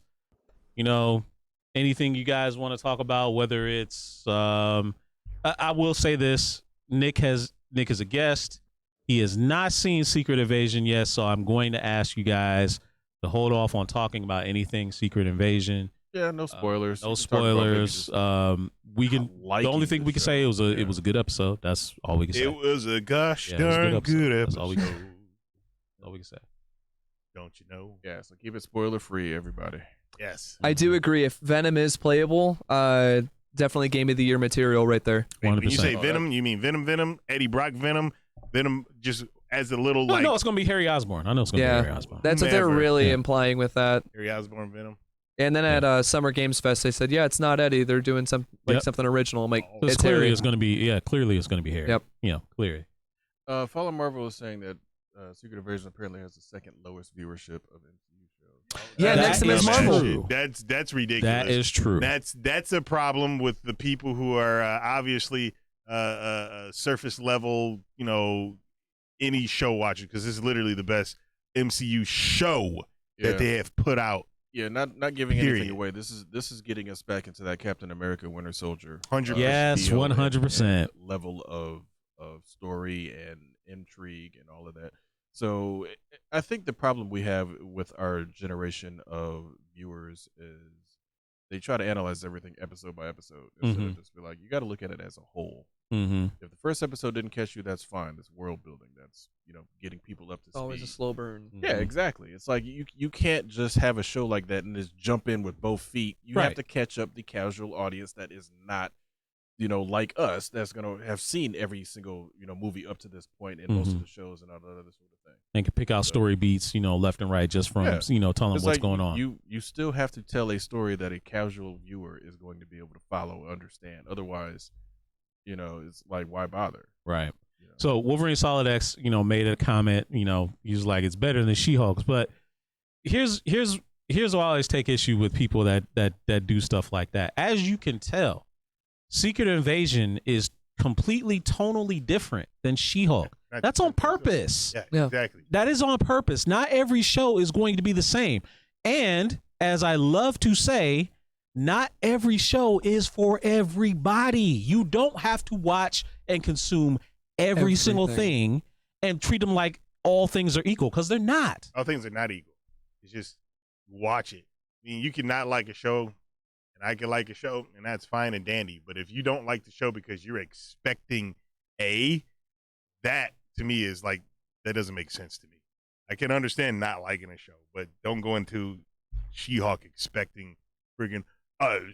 anything you guys want to talk about, whether it's, I will say this, Nick is a guest. He has not seen Secret Invasion yet. So I'm going to ask you guys to hold off on talking about anything Secret Invasion. Yeah, no spoilers. No spoilers. We can. The only thing we can say, it was a good episode. That's all we can say. It was a gosh darn good episode. That's all we can. All we can say. Don't you know? Yeah, so keep it spoiler free, everybody. Yes. I do agree. If Venom is playable, definitely Game of the Year material right there. 100%. When you say Venom, you mean Venom, Eddie Brock Venom just as a little No, it's going to be Harry Osborn. I know it's going to be Harry Osborn. That's what they're really implying with that. Harry Osborn Venom. And then at Summer Games Fest, they said, yeah, it's not Eddie. They're doing something original. I'm like, it's clearly Harry. It's going to be, clearly it's going to be Harry. Yep. Clearly. Fallen Marvel is saying that Secret Invasion apparently has the second lowest viewership of MCU shows. Yeah, next to Ms. Marvel. That's ridiculous. That is true. That's a problem with the people who are obviously surface level, any show watchers, because this is literally the best MCU show that they have put out. Yeah, not giving anything away. This is getting us back into that Captain America Winter Soldier. 100%. Yes, 100% level of story and intrigue and all of that. So I think the problem we have with our generation of viewers is they try to analyze everything episode by episode instead of just be like, you got to look at it as a whole. If the first episode didn't catch you, that's fine. That's world building. That's getting people up to speed. Always a slow burn. Yeah, exactly. It's like you can't just have a show like that and just jump in with both feet. You have to catch up the casual audience that is not, like us, that's gonna have seen every single movie up to this point and most of the shows and all that other sort of thing. And can pick out story beats, left and right just from telling them what's going on. You still have to tell a story that a casual viewer is going to be able to follow, understand. Otherwise, it's like, why bother? Right. So Wolverine Solid X, made a comment, he was like, it's better than She-Hulk's. But here's what I always take issue with people that do stuff like that. As you can tell, Secret Invasion is completely tonally different than She-Hulk. That's on purpose. Yeah, exactly. That is on purpose. Not every show is going to be the same. And as I love to say, not every show is for everybody. You don't have to watch and consume every single thing and treat them like all things are equal, because they're not. All things are not equal. It's just watch it. I mean, you can not like a show, and I can like a show, and that's fine and dandy. But if you don't like the show because you're expecting that to me is like, that doesn't make sense to me. I can understand not liking a show, but don't go into She-Hulk expecting friggin'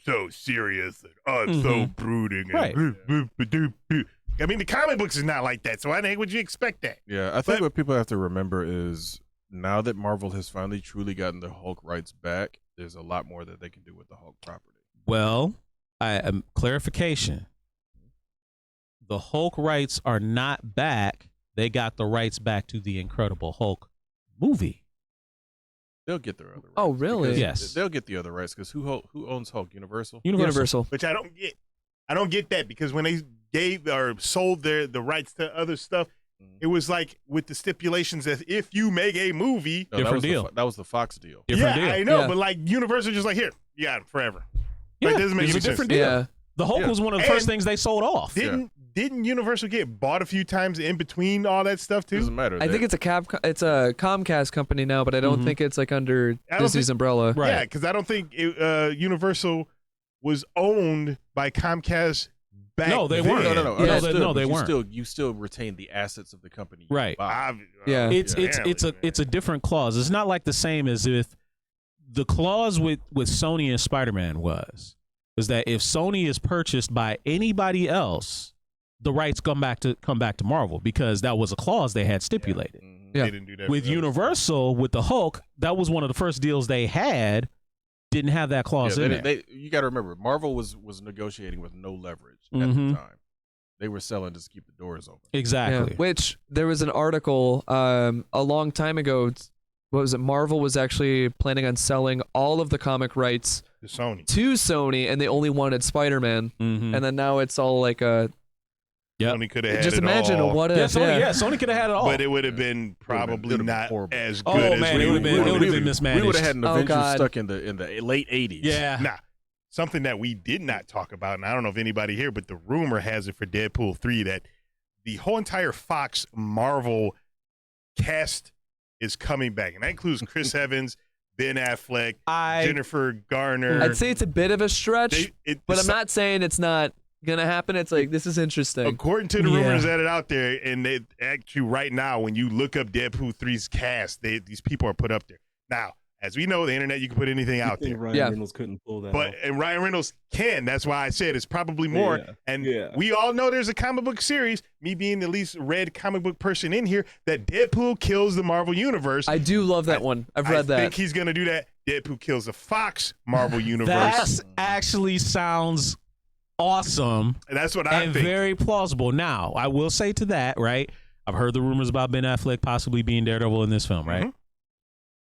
so serious and so brooding. Right. I mean, the comic books is not like that, so why the heck would you expect that? Yeah, I think what people have to remember is now that Marvel has finally truly gotten the Hulk rights back, there's a lot more that they can do with the Hulk property. Well, clarification. The Hulk rights are not back. They got the rights back to the Incredible Hulk movie. They'll get their other rights. Oh, really? because Yes. They'll get the other rights because who owns Hulk? Universal? Universal. Which I don't get. I don't get that, because when they gave or sold the rights to other stuff, it was like with the stipulations that if you make a movie, No, Different that was deal. that was the Fox deal. Different yeah, deal. I know, Yeah. but like Universal just like, here, you got it forever. Yeah, Like, doesn't make it's any a different sense. deal. Yeah. The Hulk Yeah. was one of the first And things they sold off. Didn't Universal get bought a few times in between all that stuff too? Doesn't matter. I think it's a Comcast company now, but I don't think it's like under I don't Disney's think- umbrella. Right. Yeah, because I don't think Universal was owned by Comcast back No, they then. weren't. no. Yeah. understood, No, they but weren't. You still retain the assets of the company. you Right. buy. Yeah. It's a different clause. It's not like the same as if the clause with Sony and Spider-Man was that if Sony is purchased by anybody else, the rights come back to Marvel, because that was a clause they had stipulated. Yeah. They didn't do that With for other Universal, with the Hulk, that was one of the first deals they had. Didn't have that clause in there. You got to remember, Marvel was negotiating with no leverage at Mhm. the time. They were selling just to keep the doors open. Exactly. Yeah. Which there was an article a long time ago. What was it? Marvel was actually planning on selling all of the comic rights to Sony. to Sony, and they only wanted Spider-Man. Mhm. And then now it's all like a. Yep. Sony could have had Just it imagine all, a what Yeah, if. Sony could have had it all. but it would have been probably been not horrible. as Oh, good as man, we it would've been- wanted it would've to been be. mismanaged. We would have had an Oh, Avengers God. stuck in the late 80s. Yeah. Now, something that we did not talk about, and I don't know if anybody here, but the rumor has it for Deadpool 3 that the whole entire Fox Marvel cast is coming back, and that includes Chris Evans, Ben Affleck, Jennifer Garner. I'd say it's a bit of a stretch, but I'm not saying it's not gonna happen. It's like, this is interesting. According to the rumors that are out there, and they actually right now, when you look up Deadpool 3's cast, these people are put up there. Now, as we know, the internet, you can put anything out there. Ryan Reynolds couldn't pull that But off. and Ryan Reynolds can. That's why I said it's probably more. Yeah. And Yeah. we all know there's a comic book series, me being the least read comic book person in here, that Deadpool kills the Marvel Universe. I do love that one. I've read that. I think he's going to do that. Deadpool kills the Fox Marvel Universe. That actually sounds awesome. And that's what I and think. very plausible. Now, I will say to that, right? I've heard the rumors about Ben Affleck possibly being Daredevil in this film, right? Mhm.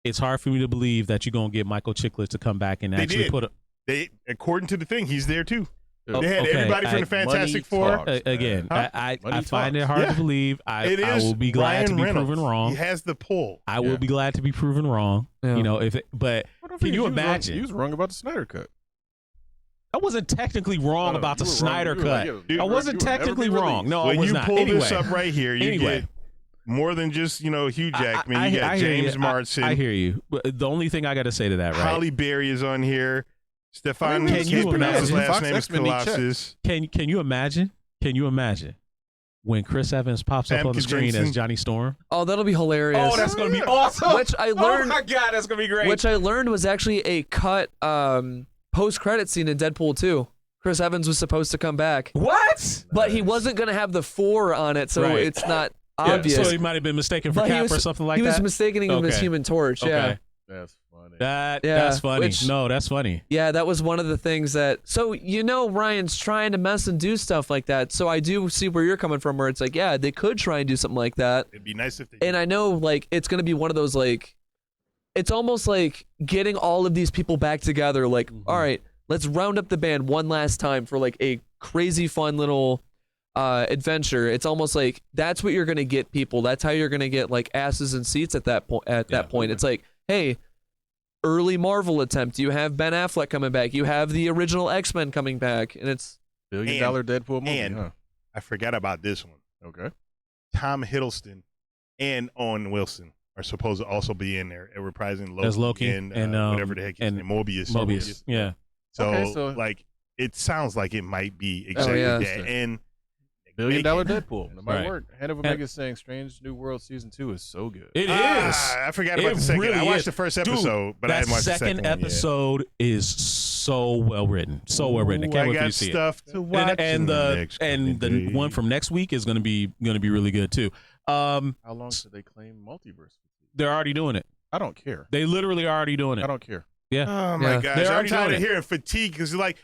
It's hard for me to believe that you're going to get Michael Chiklis to come back and They actually did. put a... They, according to the thing, he's there too. Oh, They had okay. everybody from the Fantastic money Four. talks. Again, Huh? I Money find it talks. hard Yeah. to believe. I It is will be glad Ryan to be Reynolds. proven wrong. He has the pull. I will Yeah. be glad to be proven wrong. Yeah. You know, but can you imagine? He was wrong about the Snyder Cut. I wasn't technically wrong No, about the you were wrong. Snyder You were cut. like, yeah, I wasn't you were never technically be wrong. released. No, I When was you not. pull Anyway, this up right here, you Anyway. get more than just, Hugh Jackman. I You got hear James you. Marsden. I hear you. But the only thing I got to say to that, right? Holly Berry is on here. Stefan, Can can't you pronounce his imagine? last Fox name is X-Men need Colossus. Can you imagine? Can you imagine when Chris Evans pops up Famke on the screen Janssen. as Johnny Storm? Oh, that'll be hilarious. Oh, that's gonna be awesome. Which I learned. Oh my god, that's gonna be great. Which I learned was actually a cut post-credit scene in Deadpool 2. Chris Evans was supposed to come back, what? but he wasn't gonna have the 4 on it, so Right. it's not Yeah, obvious. so he might have been mistaken for But he Cap was- or something like he that. was mistaking him as Okay. Human Torch. Yeah. Okay. That's funny. That's Yeah, funny. which- No, that's funny. Yeah, that was one of the things that. So Ryan's trying to mess and do stuff like that. So I do see where you're coming from, where it's like, yeah, they could try and do something like that. It'd be nice if they And I know, like, it's gonna be one of those, like, it's almost like getting all of these people back together. Like, all right, let's round up the band one last time for like a crazy fun little adventure. It's almost like that's what you're gonna get people. That's how you're gonna get like asses and seats at that point. It's like, hey, early Marvel attempt. You have Ben Affleck coming back. You have the original X-Men coming back, and it's $1 billion Deadpool movie. And I forgot about this one. Okay. Tom Hiddleston and Owen Wilson are supposed to also be in there reprising Loki, as Loki and whatever the heck his name, Mobius. Yeah. So like it sounds like it might be exactly yeah. that. And $1 billion Deadpool. That might Right. work. Hand of Omega saying Strange New World Season 2 is so good. It is. I forgot about the second. Really I watched is. the first Dude, episode, but I that haven't watched the second one yet. episode is so well written. So well written. I Ooh, can't I wait for got you to see stuff it. to watch. And in the one from next week is gonna be really good too. How long should they claim multiverse? They're already doing it. I don't care. They literally are already doing it. I don't care. Yeah. Oh my Yeah. gosh, They're I'm already tired doing of it. hearing fatigue because like,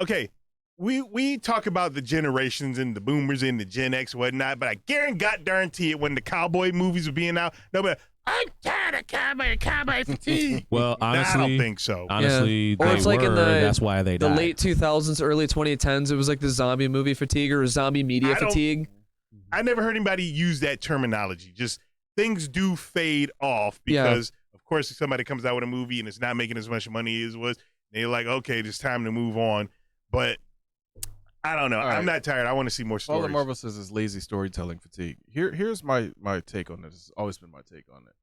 okay, we talk about the generations and the boomers and the Gen X and whatnot, but I guarantee it when the cowboy movies were being out, nobody, I'm tired of cowboy fatigue. Well, honestly, I don't think so. Honestly, Or they it's like in were. That's why they the died. late 2000s, early 2010s. It was like the zombie movie fatigue or zombie media I don't- fatigue. I never heard anybody use that terminology. Just things do fade off because, of course, if somebody comes out with a movie and it's not making as much money as it was, they're like, okay, it's time to move on. But I don't know. All right. I'm not tired. I want to see more All stories. that Marvel says is lazy storytelling fatigue. Here's my take on this. It's always been my take on it.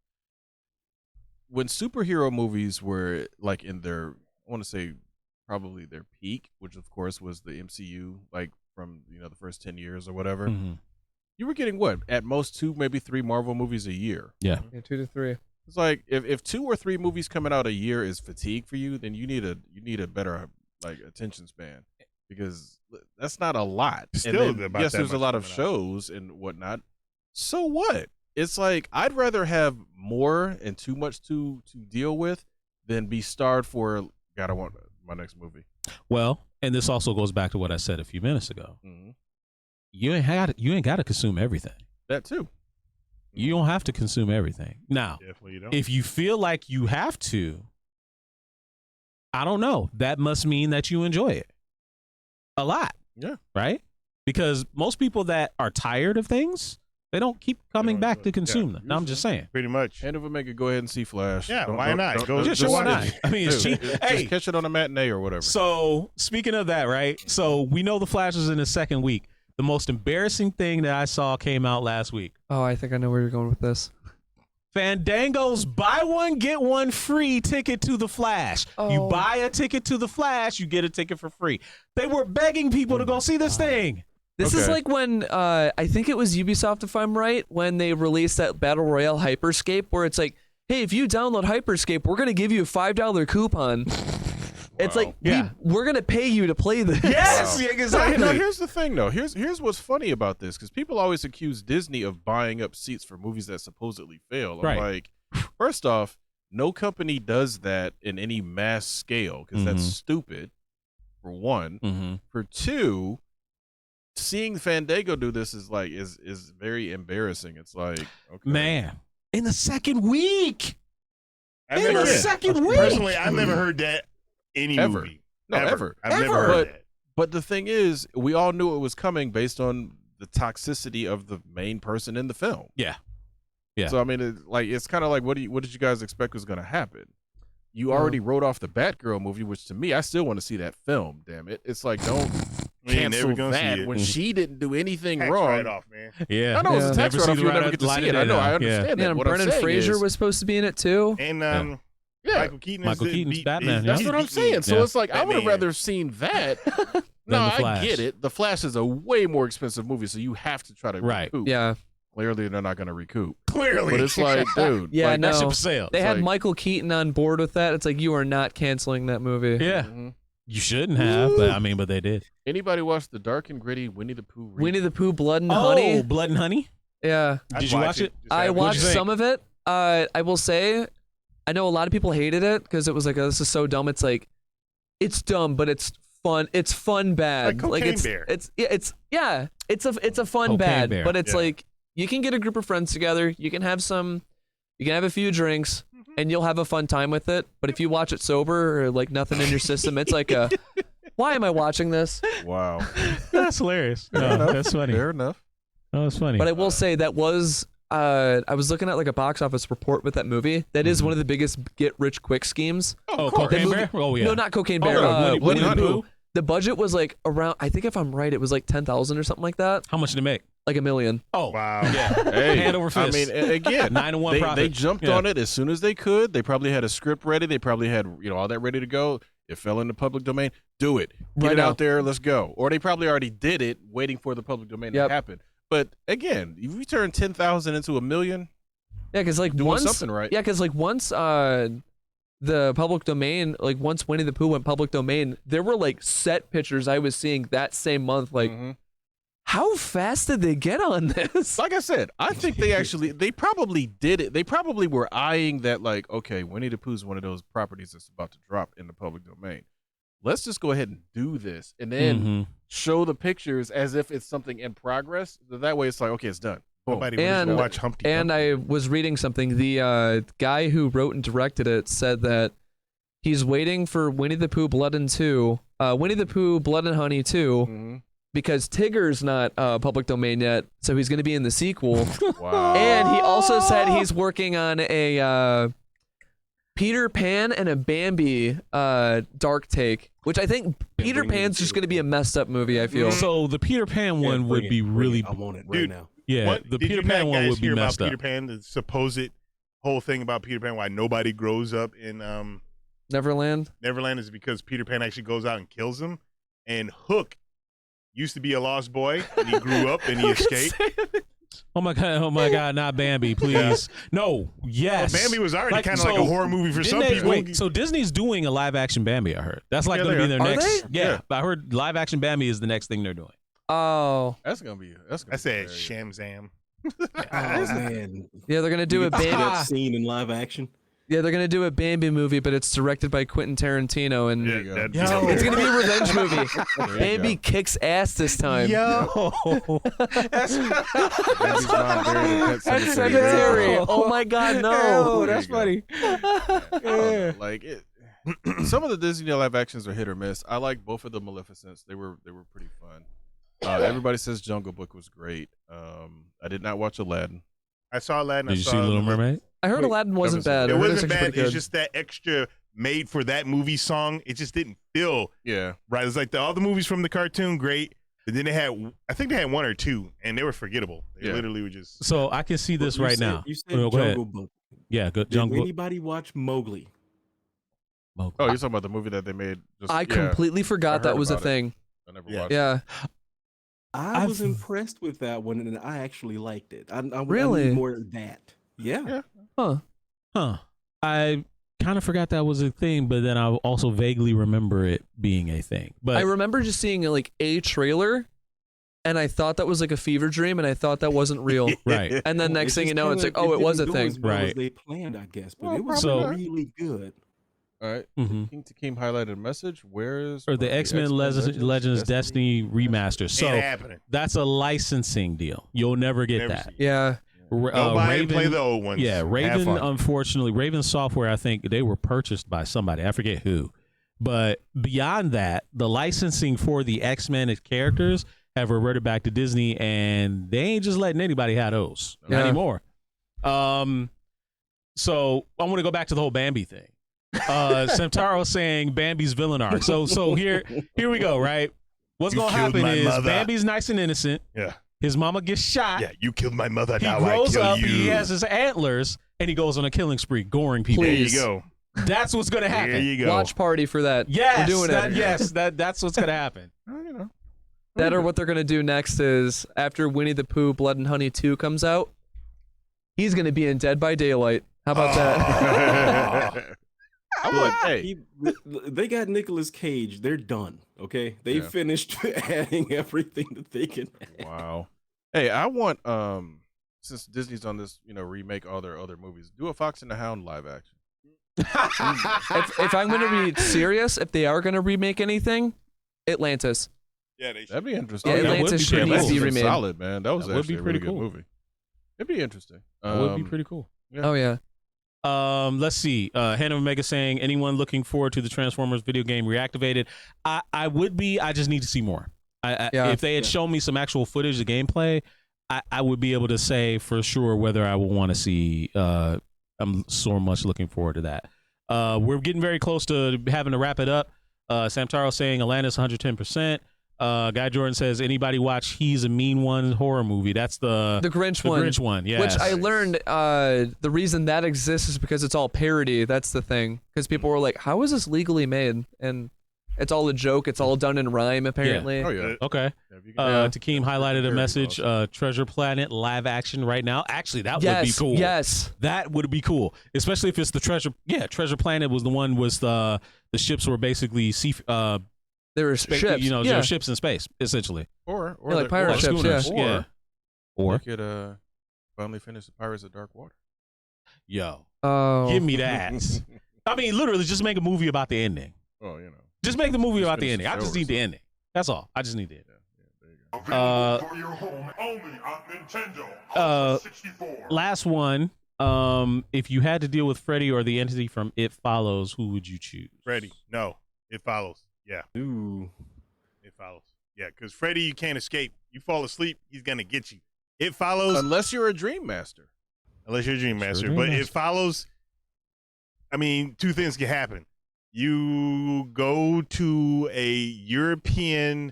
When superhero movies were like in their, I want to say probably their peak, which of course was the MCU, like from the first 10 years or whatever. Mhm. You were getting what? At most 2, maybe 3 Marvel movies a year. Yeah. Yeah, 2 to 3. It's like if 2 or 3 movies coming out a year is fatigue for you, then you need a better like attention span, because that's not a lot. Still and then, about yes, that there's a much lot of coming out. shows and whatnot. So what? It's like I'd rather have more and too much to deal with than be starved for. God, I want my next movie. Well, and this also goes back to what I said a few minutes ago. Mm-hmm. You ain't got to consume everything. That too. You don't have to consume everything. Now, Definitely you don't. if you feel like you have to, I don't know. That must mean that you enjoy it a lot. Yeah. Right? Because most people that are tired of things, they don't keep coming don't back enjoy to it. consume Yeah, them. No, I'm just saying. Pretty much. Hand of Omega, go ahead and see Flash. Yeah, why not? Go- Yeah, sure, why not? I mean, it's Dude, cheap. Hey. just catch it on a matinee or whatever. So, speaking of that, right? So, we know the Flash is in the second week. The most embarrassing thing that I saw came out last week. Oh, I think I know where you're going with this. Fandango's buy one, get one free ticket to the Flash. You Oh. buy a ticket to the Flash, you get a ticket for free. They were begging people to go see this thing. This is Okay. like when I think it was Ubisoft, if I'm right, when they released that Battle Royale Hyperscape, where it's like, hey, if you download Hyperscape, we're gonna give you a $5 coupon. It's like, Yeah. we're gonna pay you to play this. Yes, Wow. exactly. No, here's the thing, though. Here's what's funny about this, because people always accuse Disney of buying up seats for movies that supposedly fail. I'm Right. like, first off, no company does that in any mass scale, because that's stupid, for one. Mm-hmm. For two, seeing Fandango do this is like is very embarrassing. It's like, okay. Man, in the second week. I've In never the heard- second week. Personally, I've never heard that any Ever. movie. No, ever. I've never Ever. heard But- that. But the thing is, we all knew it was coming based on the toxicity of the main person in the film. Yeah. Yeah. So I mean, it's kind of like what did you guys expect was going to happen? You already wrote off the Batgirl movie, which to me, I still want to see that film. Damn it! It's like don't We ain't cancel never gonna see that it. when she didn't do anything Tax wrong. write-off, man. Yeah. I know it's a Yeah. tax Never write-off. see You'll the never light get to of see it. day I know. now. I Yeah. understand Yeah, that. and What I'm Brendan saying Fraser is, was supposed to be in it too. And yeah. Michael Keaton. Michael Keaton's Batman, That's yeah. what I'm saying. So Yeah. it's like I would have Batman. rather seen that. No, The I Flash. get it. The Flash is a way more expensive movie, so you have to try to Right. recoup. Yeah. Clearly, they're not going to recoup. Clearly. But it's like, dude. Yeah, like, no. That ship sailed. They It's had like- Michael Keaton on board with that. It's like, you are not canceling that movie. Yeah. Mhm. You shouldn't have, but they did. Anybody watch the dark and gritty Winnie the Pooh? Winnie the Pooh, Blood and Oh, Honey. Blood and Honey? Yeah. I'd Did you watch it? Just I have- watched think? some of it. I will say, I know a lot of people hated it because it was like, oh, this is so dumb. It's like, it's dumb, but it's fun. It's fun bad. Like Cocaine it's Bear. it's a fun Cocaine bad, Bear. but it's Yeah. like you can get a group of friends together. You can have a few drinks, and you'll have a fun time with it. But if you watch it sober or like nothing in your system, it's like Why am I watching this? Wow. That's hilarious. Fair No, enough. that's funny. Fair enough. Oh, that's funny. But I will say that was I was looking at like a box office report with that movie. That is one of the biggest get rich quick schemes. Oh, course. Cocaine The Bear? Oh, yeah. No, not Cocaine Oh, Bear. no, Winnie the Pooh? Pooh. The budget was like around. I think if I'm right, it was like 10,000 or something like that. How much did it make? Like $1 million. Oh, Wow. yeah. Hey, Hand over fist. I mean, again, 9-1 they profit. jumped Yeah. on it as soon as they could. They probably had a script ready. They probably had all that ready to go. It fell in the public domain. Do it. Get Right it now. out there. Let's go. Or they probably already did it, waiting for the public domain Yep. to happen. But again, if you turn 10,000 into $1 million, Yeah, because like doing once something right. Yeah, because like once the public domain, like once Winnie the Pooh went public domain, there were like set pictures I was seeing that same month. Like, Mhm. how fast did they get on this? Like I said, I think they probably did it. They probably were eyeing that, like, okay, Winnie the Pooh is one of those properties that's about to drop in the public domain. Let's just go ahead and do this, and then show the pictures as if it's something in progress. That way, it's like, okay, it's done. Boom. Nobody was And- gonna watch Humpty And Dumpty. I was reading something. The guy who wrote and directed it said that he's waiting for Winnie the Pooh Blood and Winnie the Pooh Blood and Honey 2, Mhm. because Tigger's not public domain yet, so he's going to be in the sequel. Wow. And he also said he's working on a Peter Pan and a Bambi dark take, which I think Peter bring me Pan's the just going to be a messed up movie, I feel. So the Peter Pan one would be really, I want it right Dude, now. yeah. What- The did Peter you Pan not one guys would be hear messed about up. Peter Pan, the supposed whole thing about Peter Pan, why nobody grows up in Neverland. Neverland is because Peter Pan actually goes out and kills him. And Hook used to be a lost boy, and he grew up and he escaped. Oh my god, not Bambi, please. No, yes. Bambi was already Like, kind of like so a horror movie for didn't some they- people. Wait, so Disney's doing a live action Bambi, I heard. That's like Yeah, going to be they their are. Are next. they? Yeah, I heard live action Bambi is the next thing they're doing. Oh. That's gonna be. I said hilarious. Sham-Zam. Oh man, Yeah, they're going to do You a get to see Bambi. that scene in live action. Yeah, they're going to do a Bambi movie, but it's directed by Quentin Tarantino, and There you go. that'd be Yo. hilarious. it's going to be a revenge movie. There you Bambi go. kicks ass this time. Yo, Bambi's mom buried in Pet Pet Sematary. Cemetery. Oh my God, no. that's There you funny. I don't know, like it. Some of the Disney live actions are hit or miss. I like both of the Maleficents. They were pretty fun. Everybody says Jungle Book was great. I did not watch Aladdin. I saw Aladdin. Did you see Little Mermaid? I heard Aladdin wasn't bad. I It heard wasn't actually bad. pretty It's good. just that extra made for that movie song. It just didn't feel Yeah, right. It's like all the movies from the cartoon, great. But then I think they had one or two, and they were forgettable. They Yeah. literally were just. So I can see this You right said- now. You said No, go ahead. Jungle Book. Yeah, good. Did Jungle. anybody watch Mowgli? Oh, you're talking about the movie that they made? Just, I yeah, completely I forgot heard that was a about it. thing. I never Yeah. watched it. Yeah. I was I've- impressed with that one, and I actually liked it. I Really? need more of that. Yeah. Huh. Huh. I kind of forgot that was a thing, but then I also vaguely remember it being a thing. But I remember just seeing like a trailer, and I thought that was like a fever dream, and I thought that wasn't real. right. And then next It's thing you just know, it's kinda- like, oh, it was a didn't go thing. as well as Right. they planned, I guess, but Well, it was probably really good. All right. Mhm. King Takeem highlighted a message. Where is Or the X-Men Legends Destiny remaster. So Ain't happening. that's a licensing deal. You'll never get Never that. seen it. Yeah. Go buy and play the old ones. Yeah, Have Raven. fun. Unfortunately, Raven Software. I think they were purchased by somebody. I forget who. But beyond that, the licensing for the X-Men characters have reverted back to Disney, and they ain't just letting anybody have those Yeah. anymore. So I want to go back to the whole Bambi thing. Centaro saying Bambi's villain arc. So here we go. Right. What's You gonna killed happen my is mother. Bambi's nice and innocent. Yeah. His mama gets shot. Yeah, you killed my mother. He Now grows I kill up. you. He has his antlers, and he goes on a killing spree, goring people. There you Please. go. That's what's gonna There happen. you go. Watch party for that. Yes, We're doing that, it. yes, that's what's gonna happen. You know. That or what they're gonna do next is after Winnie the Pooh Blood and Honey 2 comes out, he's gonna be in Dead by Daylight. How about that? I'm like, hey, They got Nicolas Cage. They're done. Okay, they Yeah. finished adding everything that they can add. wow. Hey, I want since Disney's on this, remake all their other movies, do a Fox and the Hound live action. if I'm gonna be serious, if they are gonna remake anything, Atlantis. Yeah, they should. That'd be interesting. Yeah, that would Atlantis be should pretty need to cool. be was remade. solid, man. That was That would actually be a really pretty good cool. movie. It'd be interesting. That would be pretty cool. Yeah. Oh yeah. Let's see. Hannah Omega saying, anyone looking forward to the Transformers video game reactivated? I would be. I just need to see more. If they had shown me some actual footage of gameplay, I would be able to say for sure whether I will want to see. I'm so much looking forward to that. We're getting very close to having to wrap it up. Samtaro saying Atlantis 110%. Guy Jordan says, anybody watch He's a Mean One horror movie? That's the Grinch one. Grinch one, yeah. Which I learned the reason that exists is because it's all parody. That's the thing. Because people were like, how is this legally made? And it's all a joke. It's all done in rhyme, apparently. Oh yeah. Okay. Takeem highlighted a message, Treasure Planet live action right now. Actually, that would be cool. Yes. That would be cool. Especially if it's the Treasure. Yeah, Treasure Planet was the one with the ships were basically there were ships. You know, there were ships in space, essentially. Or like pirate ships, schooners. yeah. Or they could finally finish the Pirates of Dark Water. Yo. Oh. Give me that. I mean, literally, just make a movie about the ending. Oh, you know. Just make the movie Just about the finish ending. the I just show or need the something. ending. That's all. I just need the ending. There you go. Available for your home only on Nintendo on 64. Last one. If you had to deal with Freddy or the entity from It Follows, who would you choose? Freddy. No, It Follows. Yeah. Ooh. It Follows. Yeah, because Freddy, you can't escape. You fall asleep, he's gonna get you. It Follows. Unless you're a Dream Master. Unless you're a Dream Master. Dream But Master. It Follows. I mean, two things can happen. You go to a European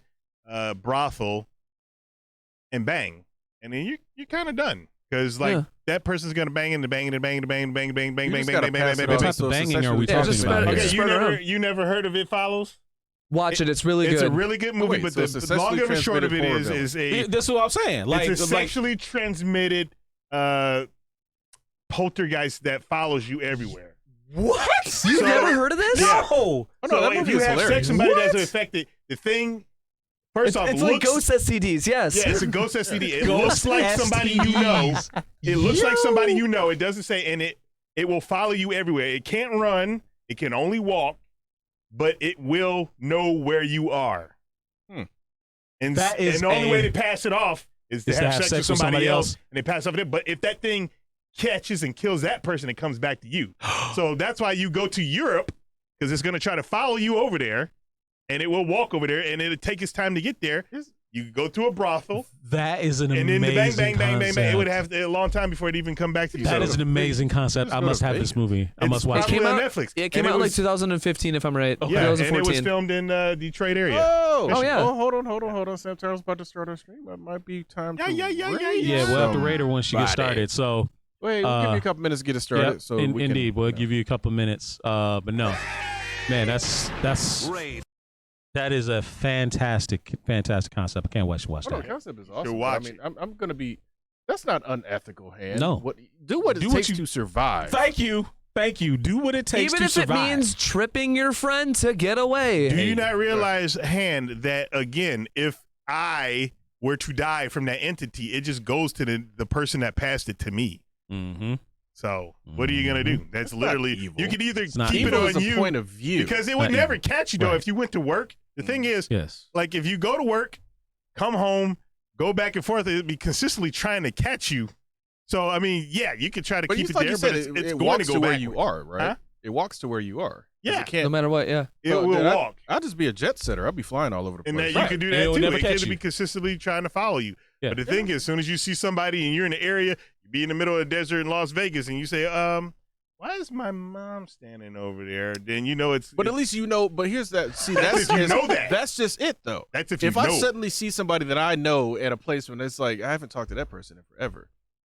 brothel and bang, and then you're kind of done because that person's gonna bang and bang and bang and bang and bang bang bang You bang just bang gotta bang pass bang it bang off What bang. type of so banging are essentially we Yeah, talking just about? spread- here? just Okay, you never heard of It Follows? Watch it. It's really It's good. a really good movie, Wait, but so it's the essentially long and the short of it transmitted is a That's what I'm saying. Like, it's a sexually transmitted poltergeist that follows you everywhere. what? You've So- never heard of this? Yeah. No. Oh, no, So that if movie you is have hilarious. sex somebody that's What? affected, the thing first off It's looks, like ghost STDs. Yes. yeah, it's a ghost STD. It Ghost looks like somebody you know. STDs. It looks like somebody you know. It doesn't say, and it will follow you everywhere. It can't run. It can only walk, but it will know where you are. And That is and the only way to pass it off is to have sex with somebody else, and they pass off it. But if that thing catches and kills that person, it comes back to you. So that's why you go to Europe, because it's going to try to follow you over there, and it will walk over there, and it'll take its time to get there. You go to a brothel, That is an and then amazing the bang, bang, bang, bang, bang. It would concept. have a long time before it even come back to you. That So is an amazing concept. Just I go must to have this Vegas. movie. I must watch probably came on out- Netflix. It came And out like was- 2015, if I'm right. Okay. Yeah, and it 2014. was filmed in Detroit area. Oh, yeah. Oh, hold on. Sam Charles about to start our stream. It might be time to Yeah. Yeah, we'll have to rate her when she gets Somebody. started. So, Wait, we'll give you a couple minutes to get it started. yep, So we can, indeed, we'll you know. give you a couple minutes. But no, man, that's that is a fantastic concept. I can't wait to watch Oh, no, the that. concept is awesome. watch I mean, I'm going to be. That's not unethical, Han. No. Do what it Do what takes you- to survive. Thank you. Do what it takes Even to if survive. it means tripping your friend to get away. Do you not realize, Han, that again, if I were to die from that entity, it just goes to the person that passed it to me. Mm-hmm. So what are you gonna do? That's not literally evil. you could either It's not keep Evil it is on a you point of view. because it Not would never evil. catch you though Right. if you went to work. The thing is, Yes. like if you go to work, come home, go back and forth, it'd be consistently trying to catch you. So I mean, yeah, you could try to but keep you it like there, you said, but it's it going to walks go to where backwards. you are, right? Huh? It walks to where you are. 'Cause Yeah. it can't. No matter what, yeah. It Well, will dude, walk. I'll just be a jet setter. I'll be flying all over the And place. that you could do And that it will too. never It catch could you. be consistently trying to follow you. Yeah. But the thing is, as soon as you see somebody and you're in the area, you be in the middle of the desert in Las Vegas, and you say, why is my mom standing over there? Then you know it's. But at least you know. But here's that. See, That's that's if you know that. That's just it, though. That's if you If know. I suddenly see somebody that I know at a place when it's like I haven't talked to that person in forever,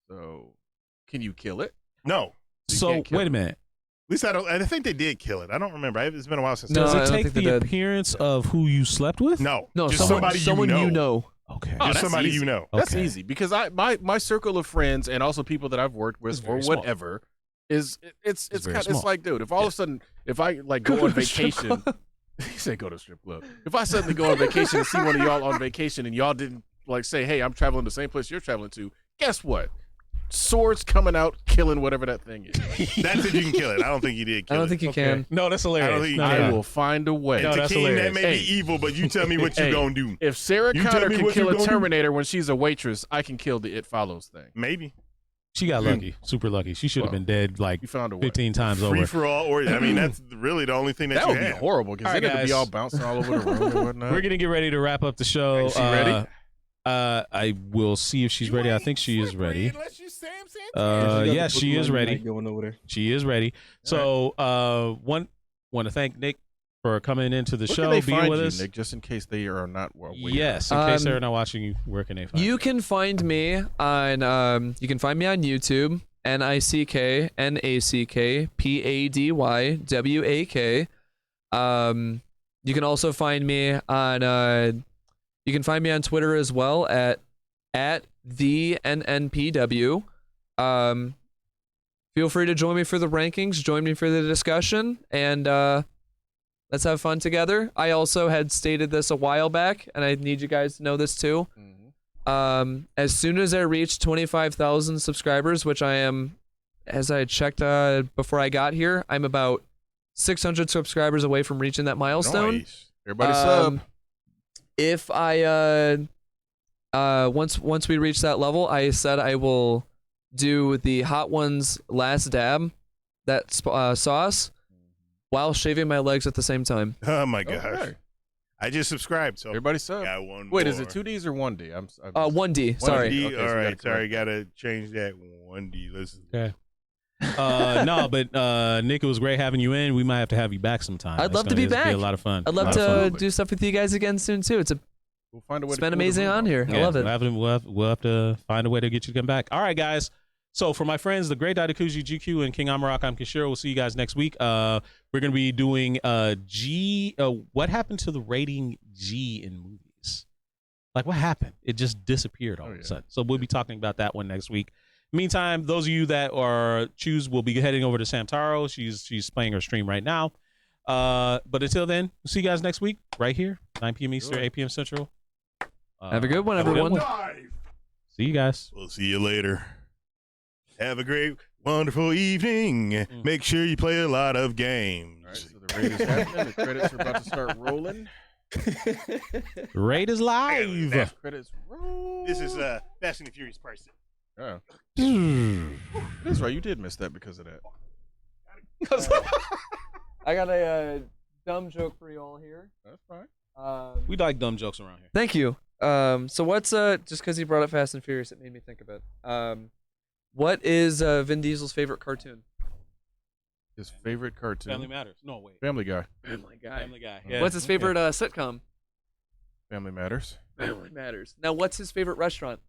so can you kill it? No. You So can't kill wait a it. minute. At least I don't. I think they did kill it. I don't remember. It's been a while since. No, Does I it don't take think they the did. appearance of who you slept with? No. No, just someone you know. Okay. Oh, Just that's somebody easy. you know. That's Okay. easy because my circle of friends and also people that I've worked It's with or very small. whatever is it's very kind, small. it's like, dude, if all of a sudden if I like go on vacation, he said go to strip club. If I suddenly go on vacation and see one of y'all on vacation and y'all didn't like say, hey, I'm traveling the same place you're traveling to, guess what? Swords coming out, killing whatever that thing is. That's if you can kill it. I don't think you did kill I it. don't think you Okay. can. No, that's hilarious. I don't think- No, I no. will find a way. No, It's a that's king that hilarious. may be Hey. evil, but you tell me what you Hey. gonna do. If Sarah You tell Connor me can what kill you a gonna do. Terminator when she's a waitress, I can kill the It Follows thing. Maybe. She got lucky, super lucky. She should have been dead like You found a way. 15 times Free over. for all, or I mean, that's really the only thing that That you would be have. horrible because All right, then it'd be guys. all bouncing all over the room and whatnot. We're gonna get ready to wrap up the show. Is she ready? I will see if she's ready. I think she is ready. Unless you Sam Santana. Yes, she is ready. Going over there. She is ready. So, want to thank Nick for coming into the Where show, can they being find with you, us. Nick, just in case they are not well. Yes, in case they're not watching you, where can they find You can find me on you can find me on YouTube, NickNackPaddyWak. You can also find me on Twitter as well at the NNPW. Feel free to join me for the rankings, join me for the discussion, and let's have fun together. I also had stated this a while back, and I need you guys to know this too. As soon as I reach 25,000 subscribers, which I am, as I checked before I got here, I'm about 600 subscribers away from reaching that milestone. Nice. Everybody sub. If I once we reach that level, I said I will do the Hot Ones last dab, that sauce, while shaving my legs at the same time. Oh my gosh. Okay. I just subscribed, so Everybody sub. got one Wait, more. is it 2Ds or 1D? I'm 1D. Sorry. 1D? Okay, so All we right, gotta sorry, correct gotta change that. 1D. Listen. Okay. No, but Nick, it was great having you in. We might have to have you back sometime. I'd love to be It's gonna back. Be a lot of fun. I'd love A lot of to fun. do stuff with you guys again soon too. We'll find a way. It's been amazing on here. I Yeah, love it. We'll have to find a way to get you to come back. All right, guys. So for my friends, the great Daidakuji GQ and King Amarak, I'm Kishiro. We'll see you guys next week. We're going to be doing what happened to the rating G in movies? Like, what happened? It just disappeared all of a sudden. So we'll be talking about that one next week. Meantime, those of you that will be heading over to Samtaro. She's playing her stream right now. But until then, we'll see you guys next week right here, 9 p.m. Eastern, 8 p.m. Central. Have a good one, everyone. See you guys. We'll see you later. Have a great, wonderful evening. Make sure you play a lot of games. All right, so the raid is happening. The credits are about to start rolling. Raid is live. Credits roll. This is Fast and the Furious person. Yeah. That's right. You did miss that because of that. I got a dumb joke for you all here. That's fine. We like dumb jokes around here. Thank you. So what's just because you brought up Fast and Furious, it made me think of it. What is Vin Diesel's favorite cartoon? His favorite cartoon. Family Matters. No, wait. Family Guy. Family Guy. Family Guy. Yeah. What's his favorite sitcom? Family Matters. Family Matters. Now, what's his favorite restaurant?